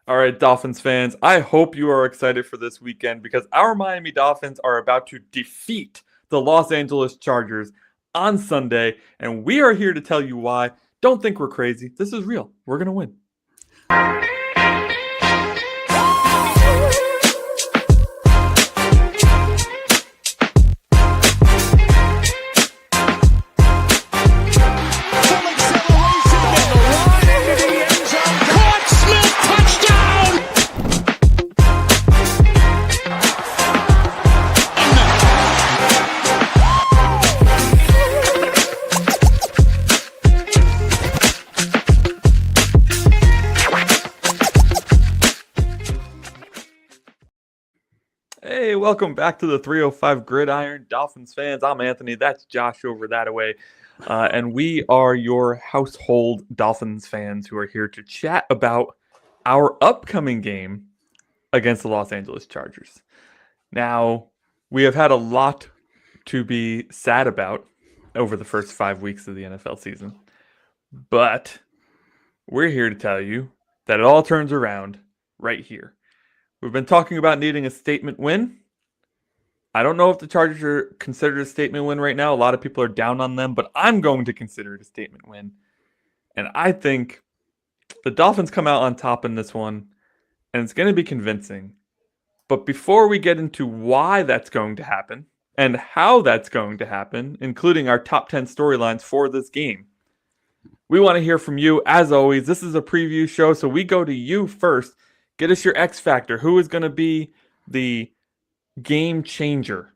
All right, Dolphins fans, I hope you are excited for this weekend because our Miami Dolphins are about to defeat the Los Angeles Chargers on Sunday, and we are here to tell you why. Don't think we're crazy. This is real. We're going to win. Hey, welcome back to the 305 Gridiron Dolphins fans. I'm Anthony. That's Josh over that way. And we are your household Dolphins fans who are here to chat about our upcoming game against the Los Angeles Chargers. Now, we have had a lot to be sad about over the first 5 weeks of the NFL season. But we're here to tell you that it all turns around right here. We've been talking about needing a statement win. I don't know if the Chargers are considered a statement win right now. A lot of people are down on them, but I'm going to consider it a statement win. And I think the Dolphins come out on top in this one, and it's going to be convincing. But before we get into why that's going to happen and how that's going to happen, including our top 10 storylines for this game, we want to hear from you. As always, this is a preview show, so we go to you first. Get us your X factor. Who is going to be the game changer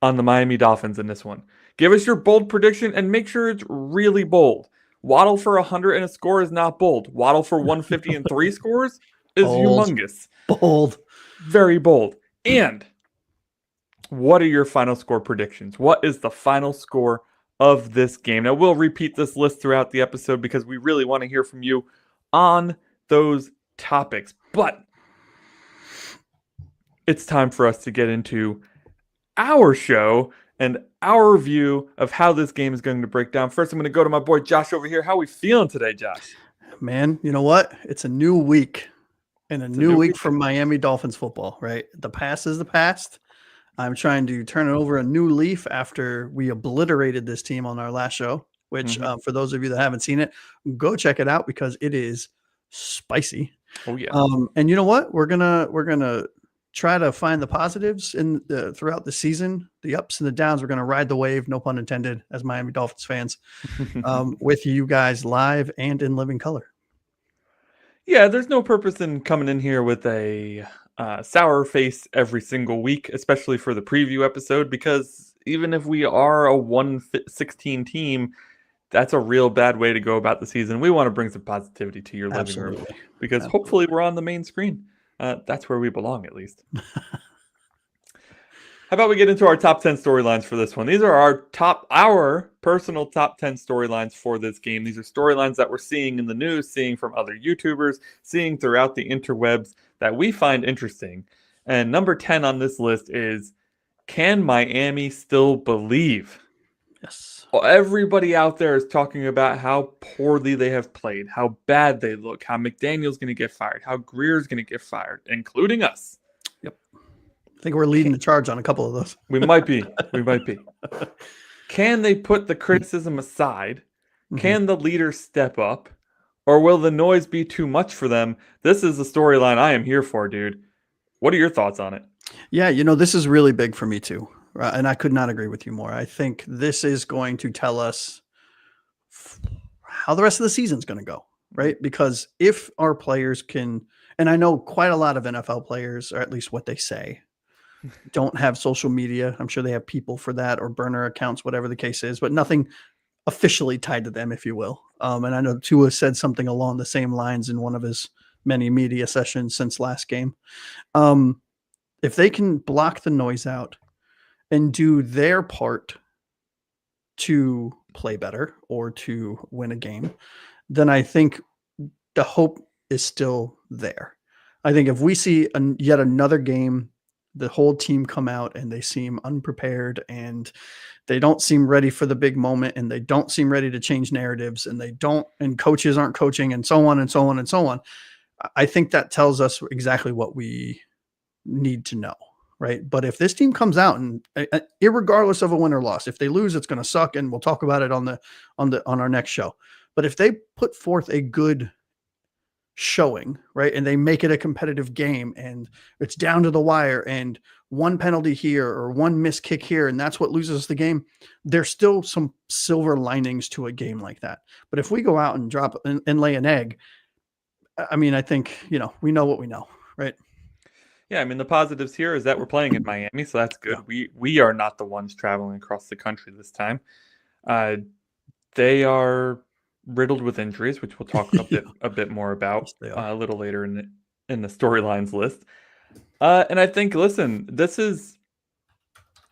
on the Miami Dolphins in this one? Give us your bold prediction and make sure it's really bold. Waddle for 100 and a score is not bold. Waddle for 150 and 3 scores is bold. Humongous. Bold. Very bold. And what are your final score predictions? What is the final score of this game? Now, we'll repeat this list throughout the episode because we really want to hear from you on those topics. But it's time for us to get into our show and our view of how this game is going to break down. First, I'm going to go to my boy Josh over here. How are we feeling today, Josh? Man, you know what? It's a new week and a new week for Miami Dolphins football, right? The past is the past. I'm trying to turn it over a new leaf after we obliterated this team on our last show, which for those of you that haven't seen it, go check it out because it is spicy. Oh yeah. And you know what? We're gonna try to find the positives in throughout the season, the ups and the downs. We're gonna ride the wave, no pun intended, as Miami Dolphins fans, with you guys live and in living color. Yeah, there's no purpose in coming in here with a sour face every single week, especially for the preview episode, because even if we are a 1-16 team, that's a real bad way to go about the season. We want to bring some positivity to your living room because hopefully we're on the main screen. That's where we belong, at least. How about we get into our top 10 storylines for this one? These are our personal top 10 storylines for this game. These are storylines that we're seeing in the news, seeing from other YouTubers, seeing throughout the interwebs that we find interesting. And number 10 on this list is, can Miami still believe? Yes. Well, everybody out there is talking about how poorly they have played, how bad they look, how McDaniel's going to get fired, how Grier's going to get fired, including us. Yep. I think we're leading the charge on a couple of those. We might be. We might be. Can they put the criticism aside? Can the leaders step up? Or will the noise be too much for them? This is the storyline I am here for, dude. What are your thoughts on it? Yeah, you know, this is really big for me too. And I could not agree with you more. I think this is going to tell us how the rest of the season is going to go, right? Because if our players can, and I know quite a lot of NFL players, or at least what they say, don't have social media. I'm sure they have people for that or burner accounts, whatever the case is, but nothing officially tied to them, if you will. And I know Tua said something along the same lines in one of his many media sessions since last game. If they can block the noise out and do their part to play better or to win a game, then I think the hope is still there. I think if we see yet another game, the whole team come out and they seem unprepared and they don't seem ready for the big moment and they don't seem ready to change narratives and coaches aren't coaching and so on and so on and so on. I think that tells us exactly what we need to know, right? But if this team comes out and irregardless of a win or loss, if they lose, it's going to suck, and we'll talk about it on our next show. But if they put forth a good showing, right, and they make it a competitive game, and it's down to the wire, and one penalty here or one missed kick here, and that's what loses the game, there's still some silver linings to a game like that. But if we go out and drop and lay an egg, I mean, I think, we know what we know, right? Yeah, I mean, the positives here is that we're playing in Miami, so that's good. Yeah. We are not the ones traveling across the country this time. They are riddled with injuries, which we'll talk a bit more about a little later in the storylines list. And I think, listen, this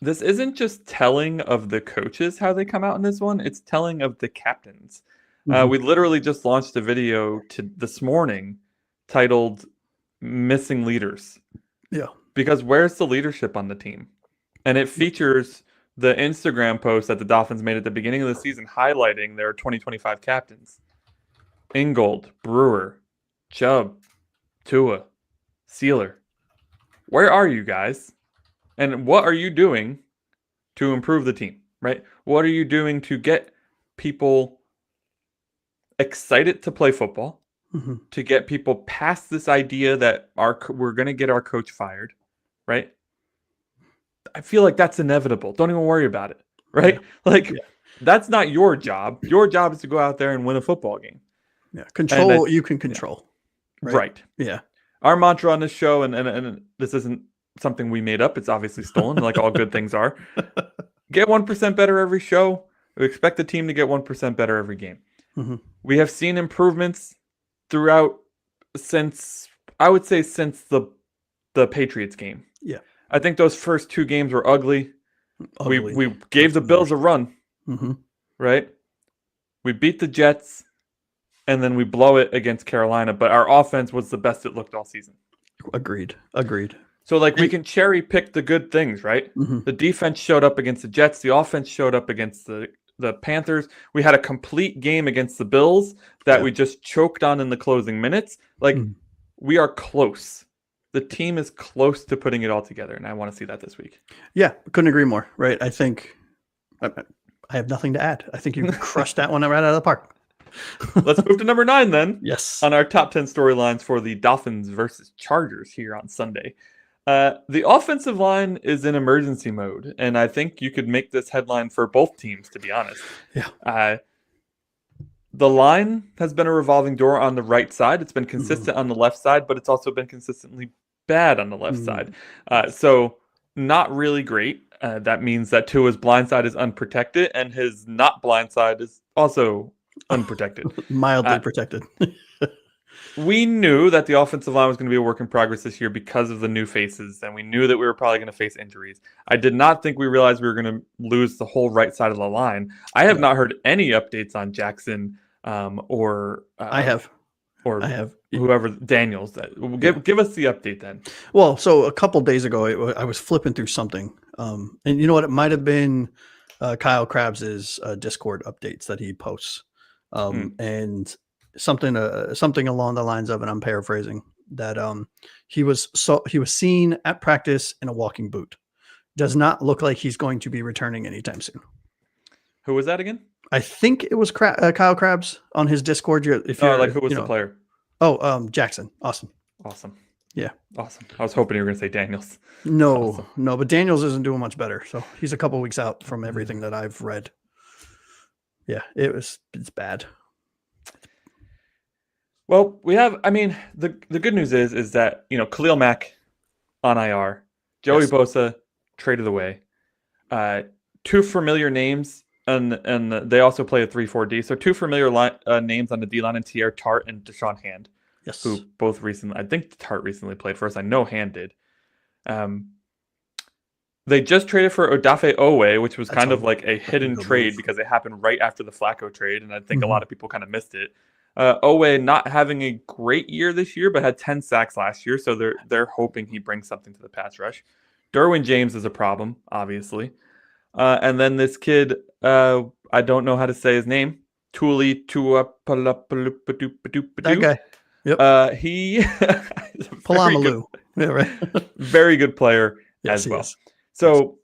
isn't just telling of the coaches how they come out in this one; it's telling of the captains. Mhm. We literally just launched a video this morning titled "Missing Leaders." Yeah. Because where's the leadership on the team? And it features the Instagram post that the Dolphins made at the beginning of the season highlighting their 2025 captains. Ingold, Brewer, Chubb, Tua, Sealer. Where are you guys? And what are you doing to improve the team, right? What are you doing to get people excited to play football? Mm-hmm. To get people past this idea that we're going to get our coach fired, right? I feel like that's inevitable. Don't even worry about it, right? Yeah. That's not your job. Your job is to go out there and win a football game. Yeah, control what you can control. Yeah. Right. Yeah. Our mantra on this show, and this isn't something we made up. It's obviously stolen, like all good things are. Get 1% better every show. We expect the team to get 1% better every game. Mm-hmm. We have seen improvements throughout since the Patriots game. Yeah. I think those first two games were ugly. We gave the Bills a run. Mm-hmm. Right? We beat the Jets, and then we blow it against Carolina, but our offense was the best it looked all season. Agreed. So we can cherry pick the good things, right? Mm-hmm. The defense showed up against the Jets. The offense showed up against the Panthers. We had a complete game against the Bills that we just choked on in the closing minutes. We are close. The team is close to putting it all together, and I want to see that this week. Yeah, couldn't agree more, right? I think I have nothing to add. I think you crushed that one right out of the park. Let's move to number 9 then. Yes. On our top 10 storylines for the Dolphins versus Chargers here on Sunday. The offensive line is in emergency mode, and I think you could make this headline for both teams, to be honest. Yeah. The line has been a revolving door on the right side. It's been consistent on the left side, but it's also been consistently bad on the left side. So not really great. That means that Tua's blind side is unprotected, and his not blind side is also unprotected. Mildly protected. We knew that the offensive line was going to be a work in progress this year because of the new faces, and we knew that we were probably going to face injuries. I did not think we realized we were going to lose the whole right side of the line. I have not heard any updates on Jackson or I have whoever Daniels. Give us the update then. Well, so a couple days ago, I was flipping through something, and you know what? It might have been Kyle Krabs' Discord updates that he posts, and something along the lines of, and I'm paraphrasing, that he was seen at practice in a walking boot. Does not look like he's going to be returning anytime soon. Who was that again? I think it was Kyle Krabs on his Discord. Who was the player? Oh, Jackson. Awesome. Yeah. Awesome. I was hoping you were going to say Daniels. No, but Daniels isn't doing much better. So he's a couple weeks out from everything that I've read. Yeah, it's bad. Well, the good news is that, Khalil Mack on IR, Joey Bosa traded away, 2 familiar names, and they also play a 3-4-D. So 2 familiar names on the D line, and Tierre Tart and Deshaun Hand. Yes. Who both recently, I think Tart recently played for us. I know Hand did. They just traded for Odafe Owe, which was kind of like a hidden trade because it happened right after the Flacco trade, and I think a lot of people kind of missed it. Owe not having a great year this year, but had 10 sacks last year, so they're hoping he brings something to the pass rush. Derwin James is a problem, obviously. And then this kid, I don't know how to say his name, Tuli Tua. That guy. He is a Palamalu. Yeah, right. very good player Yes, as he well. is. So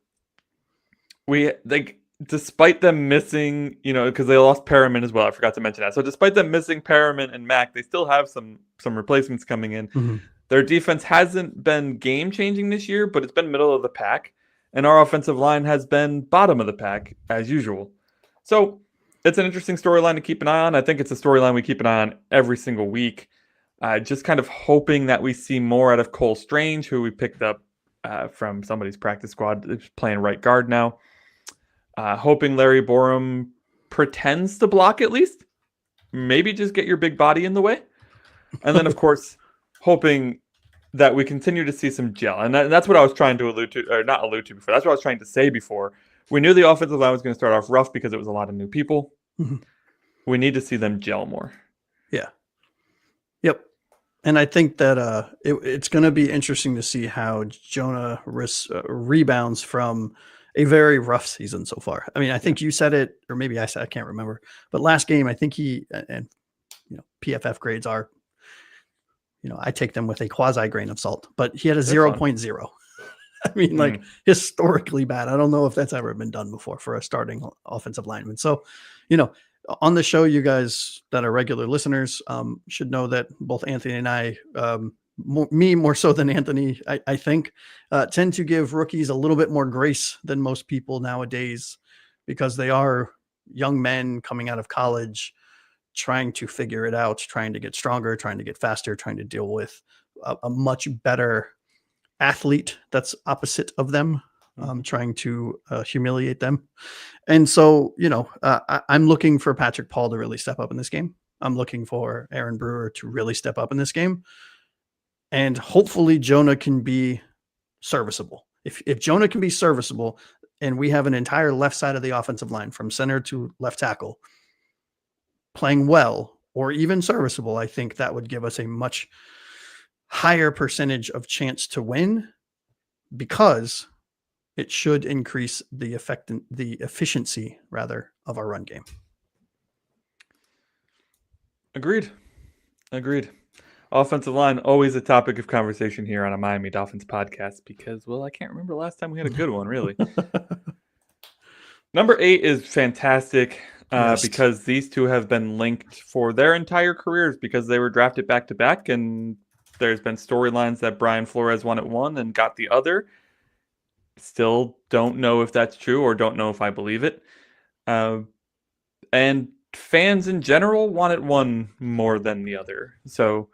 despite them missing, because they lost Perriman as well. I forgot to mention that. So despite them missing Perriman and Mack, they still have some replacements coming in. Mhm. Their defense hasn't been game changing this year, but it's been middle of the pack, and our offensive line has been bottom of the pack as usual. So it's an interesting storyline to keep an eye on. I think it's a storyline we keep an eye on every single week. Just kind of hoping that we see more out of Cole Strange, who we picked up from somebody's practice squad, is playing right guard now. Hoping Larry Borum pretends to block at least. Maybe just get your big body in the way. And then, of course, hoping that we continue to see some gel. And that's what I was trying to allude to, or not allude to before. That's what I was trying to say before. We knew the offensive line was going to start off rough because it was a lot of new people. Mhm. We need to see them gel more. Yeah. Yep. And I think that it's going to be interesting to see how Jonah rebounds from a very rough season so far. I mean, I think you said it, or maybe I said, I can't remember. But last game, I think he, and PFF grades are, I take them with a quasi grain of salt, but he had a 0.0. I mean, like historically bad. I don't know if that's ever been done before for a starting offensive lineman. So, on the show, you guys that are regular listeners should know that both Anthony and I, me more so than Anthony, I think, tend to give rookies a little bit more grace than most people nowadays because they are young men coming out of college, trying to figure it out, trying to get stronger, trying to get faster, trying to deal with a much better athlete that's opposite of them, trying to humiliate them. And so, I'm looking for Patrick Paul to really step up in this game. I'm looking for Aaron Brewer to really step up in this game. And hopefully Jonah can be serviceable. If Jonah can be serviceable and we have an entire left side of the offensive line from center to left tackle playing well or even serviceable, I think that would give us a much higher percentage of chance to win because it should increase the efficiency rather of our run game. Agreed. Offensive line, always a topic of conversation here on a Miami Dolphins podcast because, well, I can't remember the last time we had a good one, really. Number 8 is fantastic because these two have been linked for their entire careers because they were drafted back-to-back, and there's been storylines that Brian Flores won at one and got the other. Still don't know if that's true or don't know if I believe it. And fans in general wanted one more than the other. So,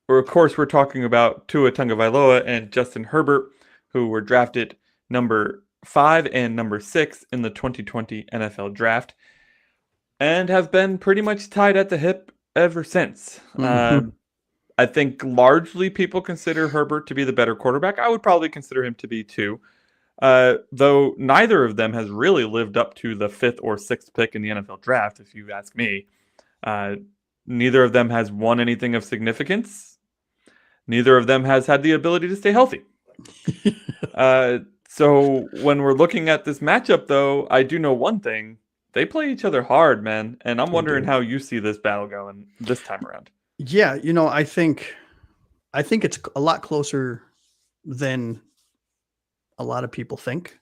of course, we're talking about Tua Tagovailoa and Justin Herbert, who were drafted number 5 and number 6 in the 2020 NFL Draft, and have been pretty much tied at the hip ever since. I think largely people consider Herbert to be the better quarterback. I would probably consider him to be too. Though neither of them has really lived up to the 5th or 6th pick in the NFL Draft, if you ask me. Neither of them has won anything of significance. Neither of them has had the ability to stay healthy. So when we're looking at this matchup, though, I do know one thing. They play each other hard, man. And I'm wondering how you see this battle going this time around. Yeah, I think it's a lot closer than a lot of people think.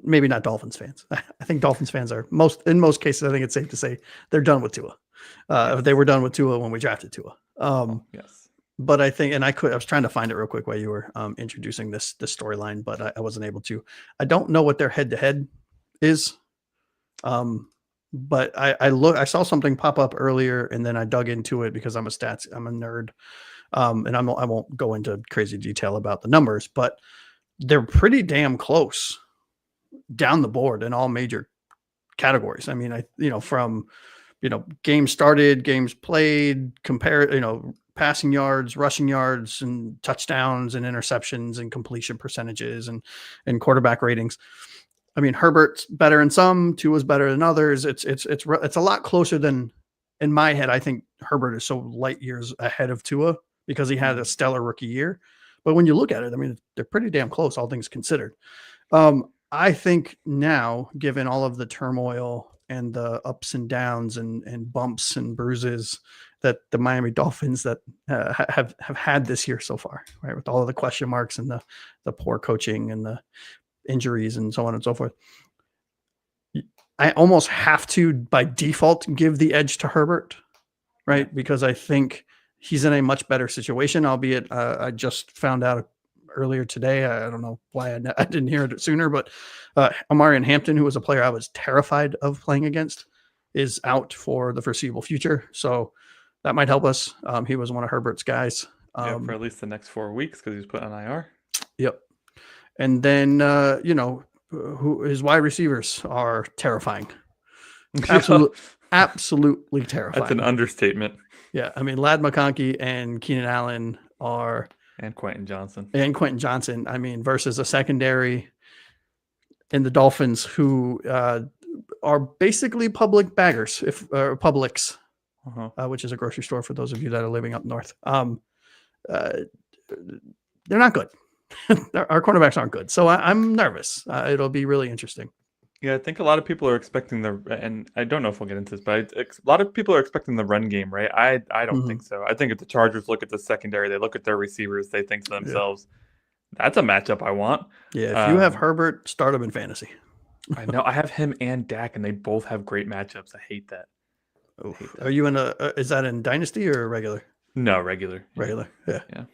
Maybe not Dolphins fans. I think Dolphins fans are in most cases, I think it's safe to say they're done with Tua. They were done with Tua when we drafted Tua. Yes. But I think, and I was trying to find it real quick while you were introducing this storyline, but I wasn't able to. I don't know what their head-to-head is. But I saw something pop up earlier and then I dug into it because I'm a nerd. And I won't go into crazy detail about the numbers, but they're pretty damn close down the board in all major categories. I mean, from, games started, games played, passing yards, rushing yards, and touchdowns and interceptions and completion percentages and quarterback ratings. I mean, Herbert's better in some, Tua's better than others. It's a lot closer than, in my head. I think Herbert is so light years ahead of Tua because he had a stellar rookie year. But when you look at it, I mean, they're pretty damn close, all things considered. I think now, given all of the turmoil and the ups and downs and bumps and bruises that the Miami Dolphins that have had this year so far, right? With all of the question marks and the poor coaching and the injuries and so on and so forth. I almost have to, by default, give the edge to Herbert, right? Yeah. Because I think he's in a much better situation, albeit I just found out earlier today. I don't know why I didn't hear it sooner, but Amarian Hampton, who was a player I was terrified of playing against, is out for the foreseeable future. So that might help us. He was one of Herbert's guys. For at least the next 4 weeks because he's put on IR. Yep. And then, who his wide receivers are terrifying. Absolutely terrifying. That's an understatement. Yeah. I mean, Ladd McConkey and Keenan Allen are. And Quentin Johnson. I mean, versus a secondary in the Dolphins who are basically public baggers, Publix, which is a grocery store for those of you that are living up north. They're not good. Our cornerbacks aren't good. So I'm nervous. It'll be really interesting. Yeah, I think a lot of people are expecting and I don't know if we'll get into this, but a lot of people are expecting the run game, right? I don't think so. I think if the Chargers look at the secondary, they look at their receivers, they think to themselves, that's a matchup I want. Yeah, if you have Herbert, start him in fantasy. I know. I have him and Dak, and they both have great matchups. I hate that. Are you in is that in Dynasty or regular? No, regular. Regular, yeah.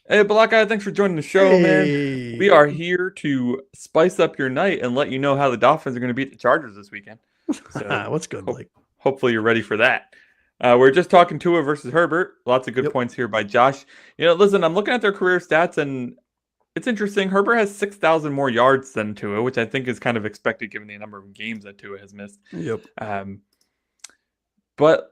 Hey, Black Guy, thanks for joining the show, man. We are here to spice up your night and let you know how the Dolphins are going to beat the Chargers this weekend. So what's good, Blake? Hopefully you're ready for that. We're just talking Tua versus Herbert. Lots of good points here by Josh. Listen, I'm looking at their career stats, and it's interesting. Herbert has 6,000 more yards than Tua, which I think is kind of expected given the number of games that Tua has missed. Yep. But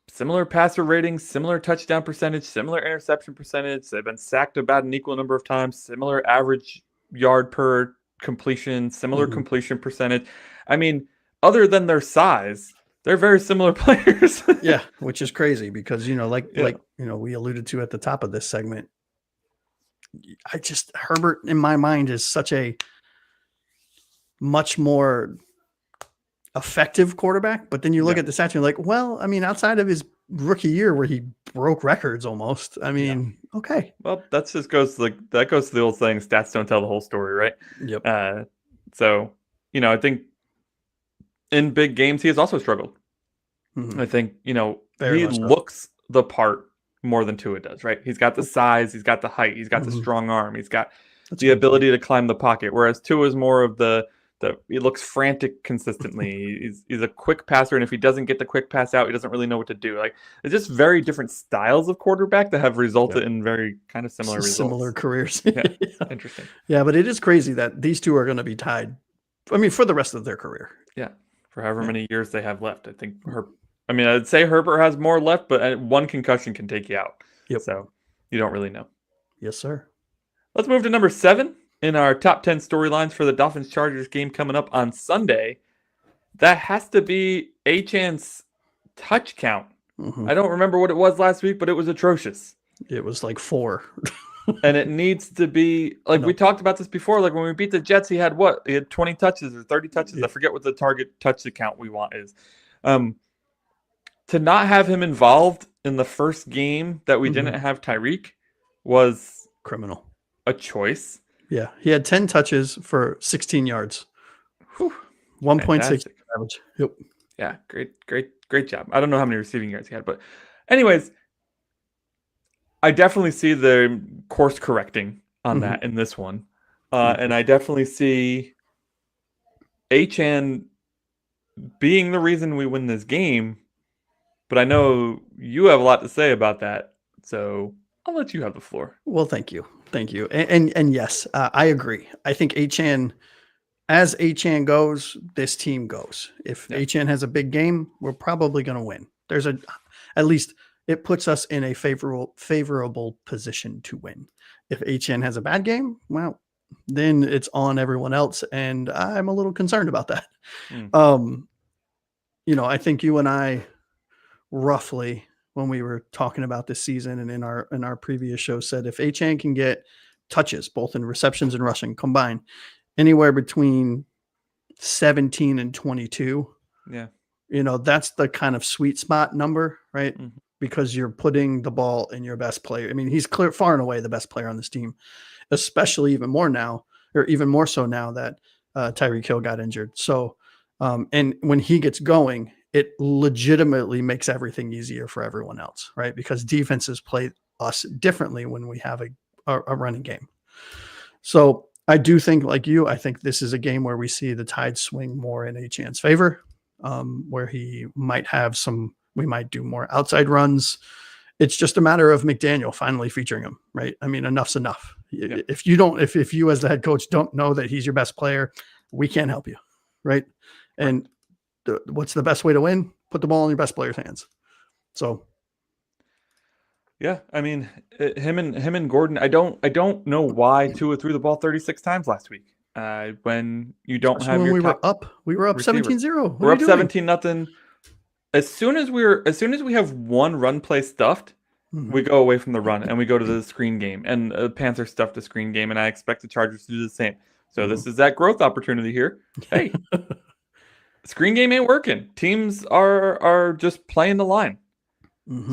similar passer rating, similar touchdown percentage, similar interception percentage. They've been sacked about an equal number of times, similar average yard per completion, similar completion percentage. I mean, other than their size, they're very similar players. Yeah, which is crazy because, we alluded to at the top of this segment. Herbert in my mind is such a much more effective quarterback, but then you look at the stats and you're like, well, I mean, outside of his rookie year where he broke records almost, I mean, okay. Well, that goes to the old saying, stats don't tell the whole story, right? Yep. So, I think in big games, he has also struggled. I think, he looks the part more than Tua does, right? He's got the size, he's got the height, he's got the strong arm, he's got the ability to climb the pocket, whereas Tua is more of he looks frantic consistently. He's a quick passer, and if he doesn't get the quick pass out, he doesn't really know what to do. Like, it's just very different styles of quarterback that have resulted in very kind of similar results. Similar careers. Interesting. Yeah, but it is crazy that these two are going to be tied. I mean, for the rest of their career. Yeah, for however many years they have left. I think I'd say Herbert has more left, but one concussion can take you out. Yep. So you don't really know. Yes, sir. Let's move to number 7. In our top 10 storylines for the Dolphins-Chargers game coming up on Sunday. That has to be Achane's touch count. I don't remember what it was last week, but it was atrocious. It was like 4. And it needs to be, we talked about this before, when we beat the Jets, he had 20 touches or 30 touches. I forget what the target touch count we want is. To not have him involved in the first game that we didn't have Tyreek was criminal. A choice. Yeah, he had 10 touches for 16 yards. 1.6 average. Yep. Yeah, great job. I don't know how many receiving yards he had, but anyways, I definitely see the course correcting on that in this one. And I definitely see Achane being the reason we win this game, but I know you have a lot to say about that, so I'll let you have the floor. Well, thank you. And yes, I agree. I think Achane, as Achane goes, this team goes. If Achane has a big game, we're probably going to win. At least it puts us in a favorable position to win. If Achane has a bad game, well, then it's on everyone else, and I'm a little concerned about that. I think you and I roughly, when we were talking about this season and in our previous show, said if Achane can get touches, both in receptions and rushing combined, anywhere between 17 and 22, that's the kind of sweet spot number, right? Mhm. Because you're putting the ball in your best player. I mean, he's far and away the best player on this team, especially even more so now that Tyreek Hill got injured. So, and when he gets going, it legitimately makes everything easier for everyone else, right? Because defenses play us differently when we have a running game. So I do think, like you, I think this is a game where we see the tide swing more in Achane's favor, where he might have we might do more outside runs. It's just a matter of McDaniel finally featuring him, right? I mean, enough's enough. Yeah. If you as the head coach don't know that he's your best player, we can't help you, right? And what's the best way to win? Put the ball in your best player's hands. So, yeah, I mean, him and Gordon. I don't know why Tua threw the ball 36 times last week. When you don't have your top we were up receiver. 17-0. We're up 17-0. As soon as we have one run play stuffed, we go away from the run and we go to the screen game. And Panthers stuffed the screen game, and I expect the Chargers to do the same. So this is that growth opportunity here. Hey, screen game ain't working. Teams are just playing the line.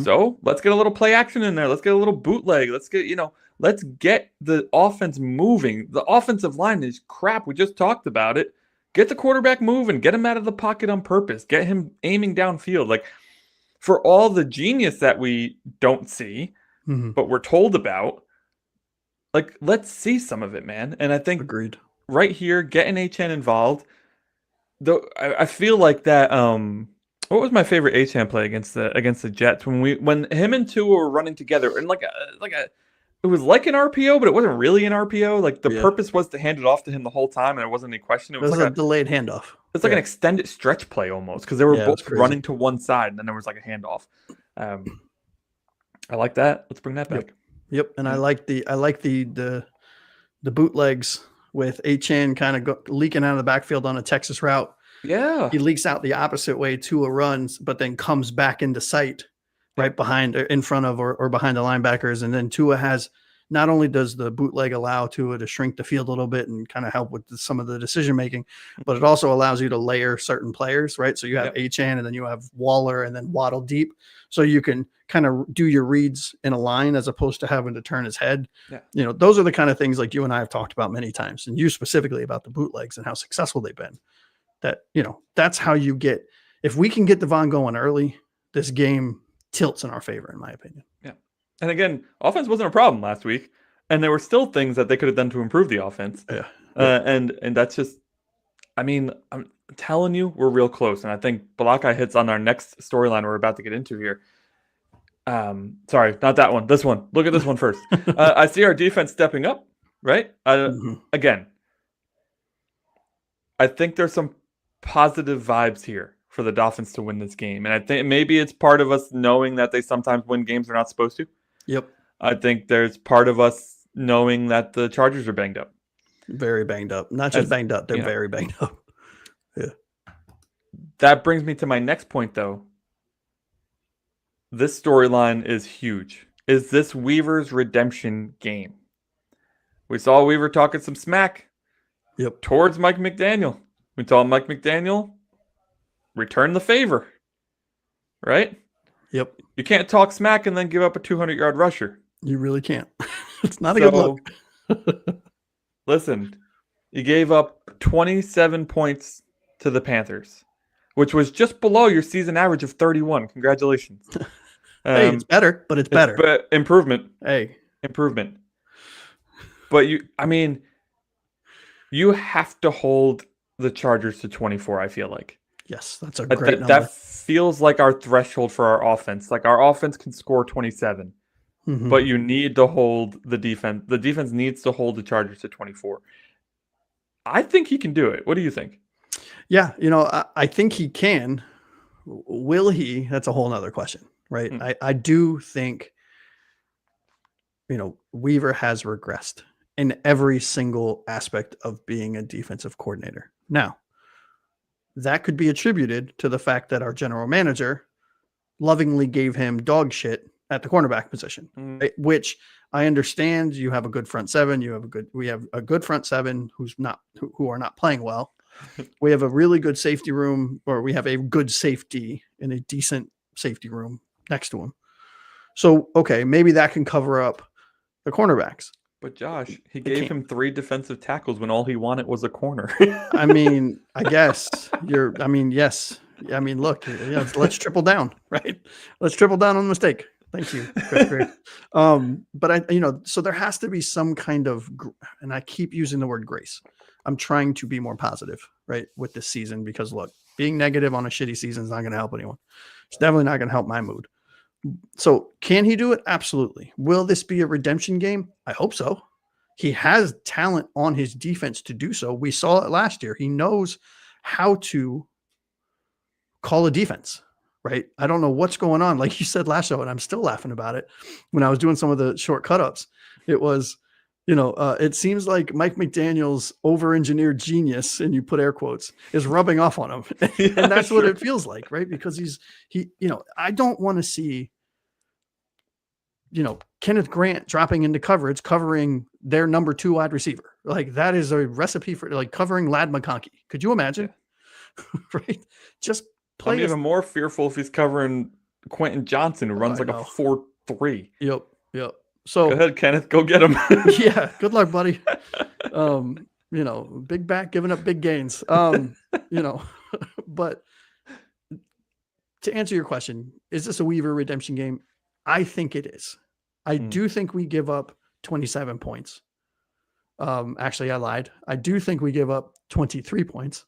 So let's get a little play action in there. Let's get a little bootleg. Let's get the offense moving. The offensive line is crap. We just talked about it. Get the quarterback moving. Get him out of the pocket on purpose. Get him aiming downfield. Like, for all the genius that we don't see, but we're told about, like, let's see some of it, man. And I think agreed. Right here, getting HN involved. Though I feel like that. What was my favorite HN play against the Jets when him and Tua were running together and it was like an RPO, but it wasn't really an RPO. Like, the purpose was to hand it off to him the whole time, and there wasn't any question. It was like a delayed handoff. It's like an extended stretch play almost, because they were both running to one side, and then there was like a handoff. I like that. Let's bring that back. Yep. And I like the bootlegs with HN kind of leaking out of the backfield on a Texas route. Yeah. He leaks out the opposite way to a runs, but then comes back into sight right behind, in front of, or behind the linebackers. And then Tua has, not only does the bootleg allow Tua to shrink the field a little bit and kind of help with some of the decision making, but it also allows you to layer certain players, right? So you have HN, and then you have Waller, and then Waddle deep. So you can kind of do your reads in a line as opposed to having to turn his head. Yeah. Those are the kind of things, like you and I have talked about many times, and you specifically, about the bootlegs and how successful they've been. That, that's how you get, if we can get Devon going early, this game tilts in our favor, in my opinion. Yeah. And again, offense wasn't a problem last week, and there were still things that they could have done to improve the offense. Yeah. And that's just, I mean, I'm telling you, we're real close. And I think Balakai hits on our next storyline we're about to get into here. Sorry, not that one. This one. Look at this one first. I see our defense stepping up, right? Again, I think there's some positive vibes here for the Dolphins to win this game. And I think maybe it's part of us knowing that they sometimes win games they're not supposed to. Yep. I think there's part of us knowing that the Chargers are banged up. Very banged up. Not just banged up, they're very banged up. Yeah. That brings me to my next point, though. This storyline is huge. Is this Weaver's redemption game? We saw Weaver talking some smack towards Mike McDaniel. We saw Mike McDaniel return the favor, right? Yep. You can't talk smack and then give up a 200-yard rusher. You really can't. It's not a good look. Listen, you gave up 27 points to the Panthers, which was just below your season average of 31. Congratulations. Hey, it's better, but it's better. But improvement. Hey. Improvement. But you have to hold the Chargers to 24, I feel like. Yes, that's a great number. That feels like our threshold for our offense. Like, our offense can score 27, but you need to hold the defense. The defense needs to hold the Chargers to 24. I think he can do it. What do you think? Yeah, I think he can. Will he? That's a whole nother question, right? I do think, Weaver has regressed in every single aspect of being a defensive coordinator. Now, that could be attributed to the fact that our general manager lovingly gave him dog shit at the cornerback position, right? Which I understand. You have a good front seven. We have a good front seven who are not playing well. We have a really good safety room, or we have a good safety in a decent safety room next to him. So, okay, maybe that can cover up the cornerbacks. But Josh, he It gave can't. him 3 defensive tackles when all he wanted was a corner. I mean, I guess yes. I mean, look, let's triple down, right? Let's triple down on the mistake. Thank you, Chris Grier. But so there has to be some kind of, and I keep using the word grace. I'm trying to be more positive, right, with this season, because look, being negative on a shitty season is not going to help anyone. It's definitely not going to help my mood. So can he do it? Absolutely. Will this be a redemption game? I hope so. He has talent on his defense to do so. We saw it last year. He knows how to call a defense, right? I don't know what's going on. Like you said last show, and I'm still laughing about it. When I was doing some of the short cut-ups, it was, it seems like Mike McDaniel's over-engineered genius, and you put air quotes, is rubbing off on him. And that's what it feels like, right? Because I don't want to see, Kenneth Grant dropping into coverage, covering their number 2 wide receiver. Like, that is a recipe for like covering Lad McConkey. Could you imagine? Yeah. Right? Just play. I'm even more fearful if he's covering Quentin Johnson, who runs like a 4.3. Yep. So go ahead, Kenneth, go get him. Yeah. Good luck, buddy. Big back giving up big gains. But to answer your question, is this a Weaver redemption game? I think it is. I do think we give up 27 points. Actually, I lied. I do think we give up 23 points,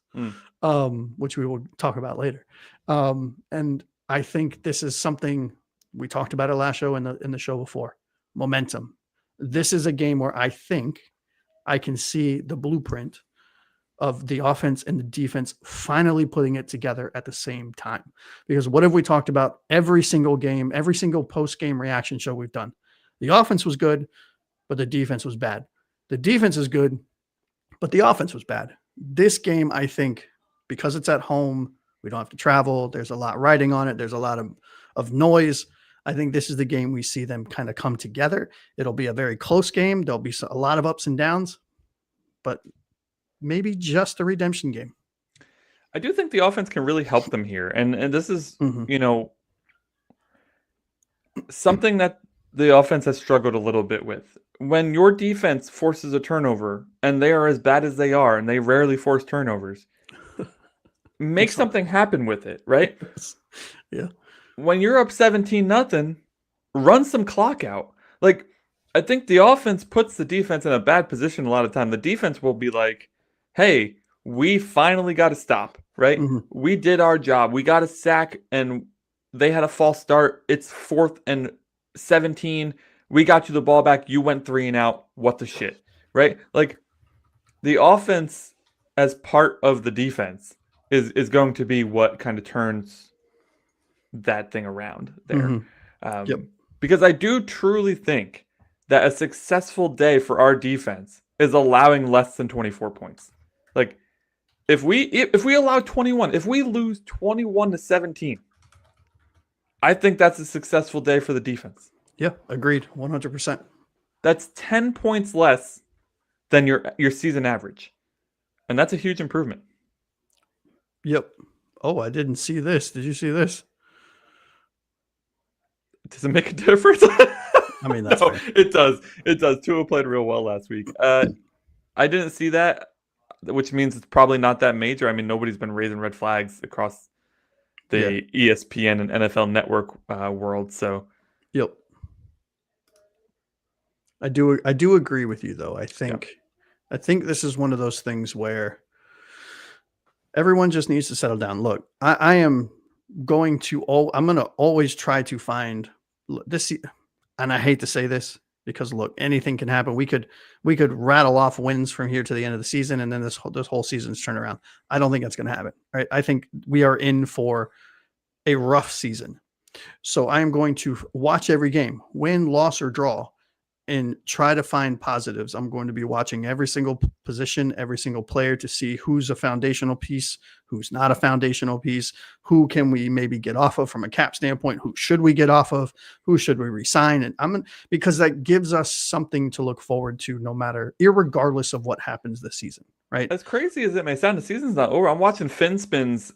which we will talk about later. And I think this is something we talked about it last show in the show before. Momentum. This is a game where I think I can see the blueprint of the offense and the defense finally putting it together at the same time. Because what have we talked about every single game, every single post-game reaction show we've done? The offense was good, but the defense was bad. The defense is good, but the offense was bad. This game, I think, because it's at home, we don't have to travel, there's a lot riding on it, there's a lot of noise. I think this is the game we see them kind of come together. It'll be a very close game. There'll be a lot of ups and downs, but maybe just a redemption game. I do think the offense can really help them here. And this is, something that the offense has struggled a little bit with. When your defense forces a turnover, and they are as bad as they are, and they rarely force turnovers, make something happen with it, right? Yeah. When you're up 17-0, run some clock out. Like, I think the offense puts the defense in a bad position a lot of time. The defense will be like, hey, we finally got to stop, right? We did our job. We got a sack, and they had a false start. It's 4th and 17. We got you the ball back. You went 3 and out. What the shit, right? Like, the offense as part of the defense is going to be what kind of turns that thing around there. Because I do truly think that a successful day for our defense is allowing less than 24 points. Like, if we allow 21, if we lose 21-17, I think that's a successful day for the defense. Yeah, agreed, 100%. That's 10 points less than your season average, and that's a huge improvement. Yep. Oh, I didn't see this. Did you see this? Does it make a difference? I mean, that's fair. It does. It does. Tua played real well last week. I didn't see that, which means it's probably not that major. I mean, nobody's been raising red flags across the ESPN and NFL Network world. So, yep. I do agree with you, though. I think this is one of those things where everyone just needs to settle down. Look, I'm going to always try to find this, and I hate to say this because look, anything can happen. We could rattle off wins from here to the end of the season, and then this whole season's turn around. I don't think that's going to happen. Right? I think we are in for a rough season. So I am going to watch every game, win, loss, or draw, and try to find positives. I'm going to be watching every single position, every single player to see who's a foundational piece, who's not a foundational piece, who can we maybe get off of from a cap standpoint, who should we get off of, who should we resign, and because that gives us something to look forward to, irregardless of what happens this season, right? As crazy as it may sound, the season's not over. I'm watching FinSpin's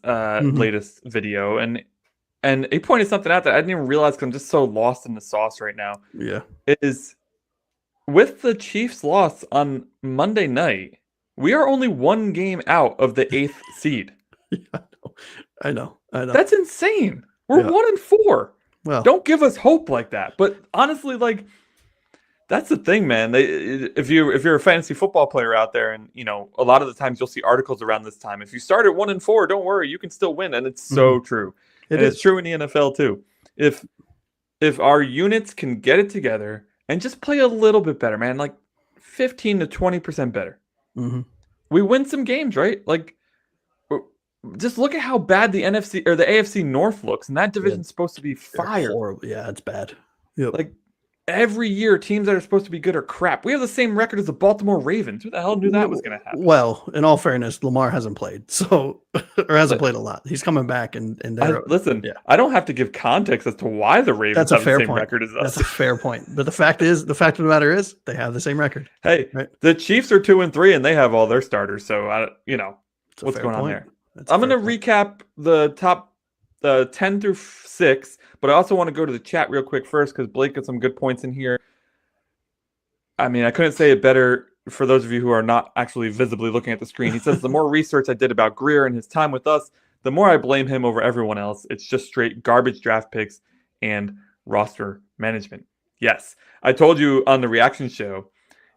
latest video, and he pointed something out that I didn't even realize because I'm just so lost in the sauce right now. Yeah. Is with the Chiefs' loss on Monday night, we are only one game out of the 8th seed. Yeah, I know. That's insane. We're 1-4. Well, don't give us hope like that. But honestly, like, that's the thing, man. If you're a fantasy football player out there, and a lot of the times you'll see articles around this time. If you start at 1-4, don't worry, you can still win, and it's so true. It's true in the NFL too. If our units can get it together and just play a little bit better, man, like 15 to 20% better, we win some games, right? Like, just look at how bad the NFC or the AFC North looks, and that division's supposed to be fire. Yeah, it's bad. Yep. Like, every year, teams that are supposed to be good are crap. We have the same record as the Baltimore Ravens. Who the hell knew that was going to happen? Well, in all fairness, Lamar hasn't played, or hasn't played a lot. He's coming back, and listen. Yeah. I don't have to give context as to why the Ravens have the same record as us. That's a fair point. But the fact of the matter is, they have the same record. Hey, right? The Chiefs are 2-3, and they have all their starters. So what's going on there? I'm going to recap the top 10 through 6, but I also want to go to the chat real quick first because Blake got some good points in here. I mean, I couldn't say it better for those of you who are not actually visibly looking at the screen. He says, the more research I did about Grier and his time with us, the more I blame him over everyone else. It's just straight garbage draft picks and roster management. Yes, I told you on the reaction show,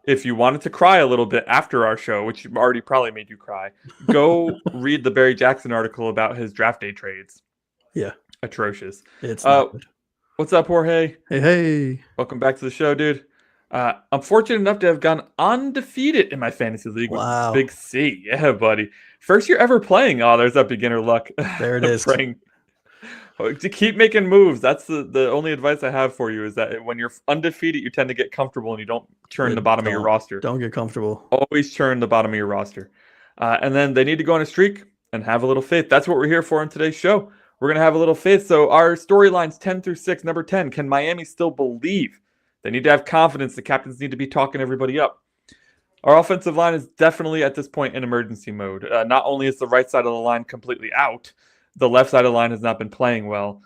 if you wanted to cry a little bit after our show, which already probably made you cry, go read the Barry Jackson article about his draft day trades. Yeah. Atrocious. It's not good. What's up, Jorge? Hey. Welcome back to the show, dude. I'm fortunate enough to have gone undefeated in my fantasy league with Big C. Yeah, buddy. First year ever playing. Oh, there's that beginner luck. There it is. To keep making moves. That's the only advice I have for you is that when you're undefeated, you tend to get comfortable and you don't churn the bottom of your roster. Don't get comfortable. Always churn the bottom of your roster. And then they need to go on a streak and have a little faith. That's what we're here for in today's show. We're going to have a little faith. So our storylines 10 through 6, number 10, can Miami still believe? They need to have confidence. The captains need to be talking everybody up. Our offensive line is definitely at this point in emergency mode. Not only is the right side of the line completely out, the left side of the line has not been playing well.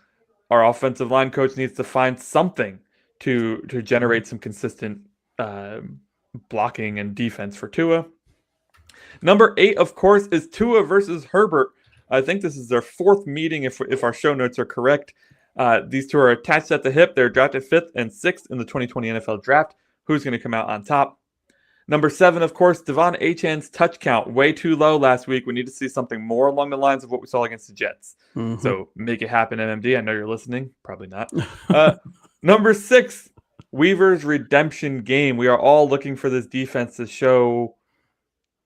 Our offensive line coach needs to find something to generate some consistent blocking and defense for Tua. Number 8, of course, is Tua versus Herbert. I think this is their 4th meeting, if our show notes are correct. These two are attached at the hip. They're drafted 5th and 6th in the 2020 NFL Draft. Who's going to come out on top? Number 7, of course, Devon Achane's touch count. Way too low last week. We need to see something more along the lines of what we saw against the Jets. So make it happen, MMD. I know you're listening. Probably not. Number 6, Weaver's redemption game. We are all looking for this defense to show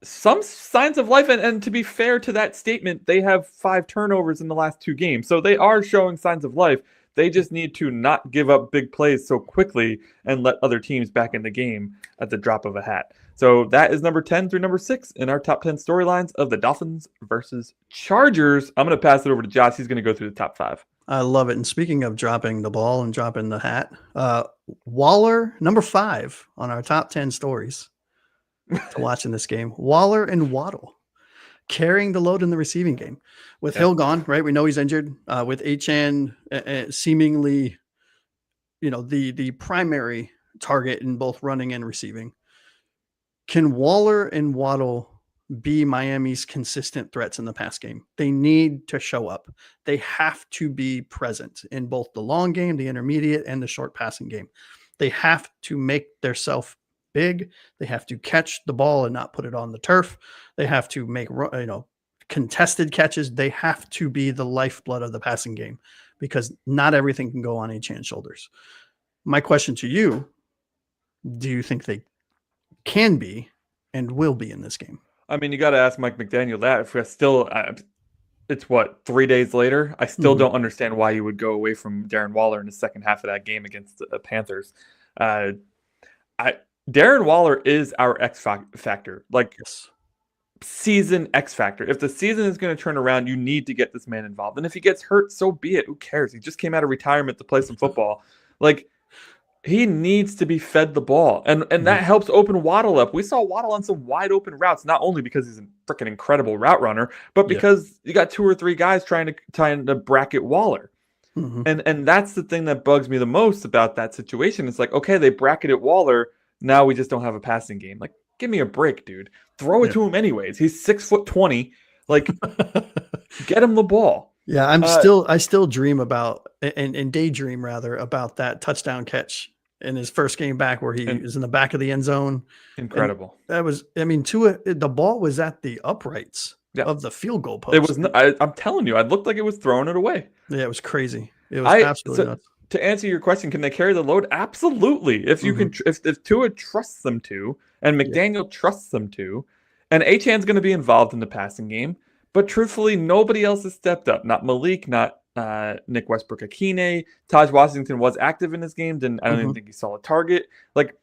some signs of life. And to be fair to that statement, they have 5 turnovers in the last 2 games. So they are showing signs of life. They just need to not give up big plays so quickly and let other teams back in the game at the drop of a hat. So that is number 10 through number 6 in our top 10 storylines of the Dolphins versus Chargers. I'm going to pass it over to Josh. He's going to go through the top 5. I love it. And speaking of dropping the ball and dropping the hat, Waller, number 5 on our top 10 stories to watch in this game. Waller and Waddle carrying the load in the receiving game. With Hill gone, right? We know he's injured. With Achane seemingly, the primary target in both running and receiving. Can Waller and Waddle be Miami's consistent threats in the pass game? They need to show up. They have to be present in both the long game, the intermediate, and the short passing game. They have to make themselves big. They have to catch the ball and not put it on the turf. They have to make, contested catches. They have to be the lifeblood of the passing game because not everything can go on Achane's shoulders. My question to you, do you think they can be and will be in this game? I mean, you got to ask Mike McDaniel that. If we're still, it's 3 days later? I still don't understand why you would go away from Darren Waller in the second half of that game against the Panthers. Darren Waller is our X factor, season X factor. If the season is going to turn around, you need to get this man involved. And if he gets hurt, so be it. Who cares? He just came out of retirement to play some football. He needs to be fed the ball, and that helps open Waddle up. We saw Waddle on some wide open routes, not only because he's a freaking incredible route runner, but Yeah. because you got 2 or 3 guys trying to bracket Waller. And that's the thing that bugs me the most about that situation. It's like, okay, they bracketed Waller, now we just don't have a passing game. Like, give me a break, dude. Throw it to him anyways. He's 6'20". Like, get him the ball. Yeah, I still dream about and daydream rather about that touchdown catch in his first game back where he is in the back of the end zone. Incredible. And that was, I mean, the ball was at the uprights of the field goal post. It was. I'm telling you, it looked like it was throwing it away. Yeah, it was crazy. It was absolutely nuts. To answer your question, can they carry the load? Absolutely. If you can, if Tua trusts them to, and McDaniel trusts them to, and Achane's going to be involved in the passing game. But truthfully, nobody else has stepped up. Not Malik, not Nick Westbrook-Akine. Taj Washington was active in this game. I don't even think he saw a target. Like,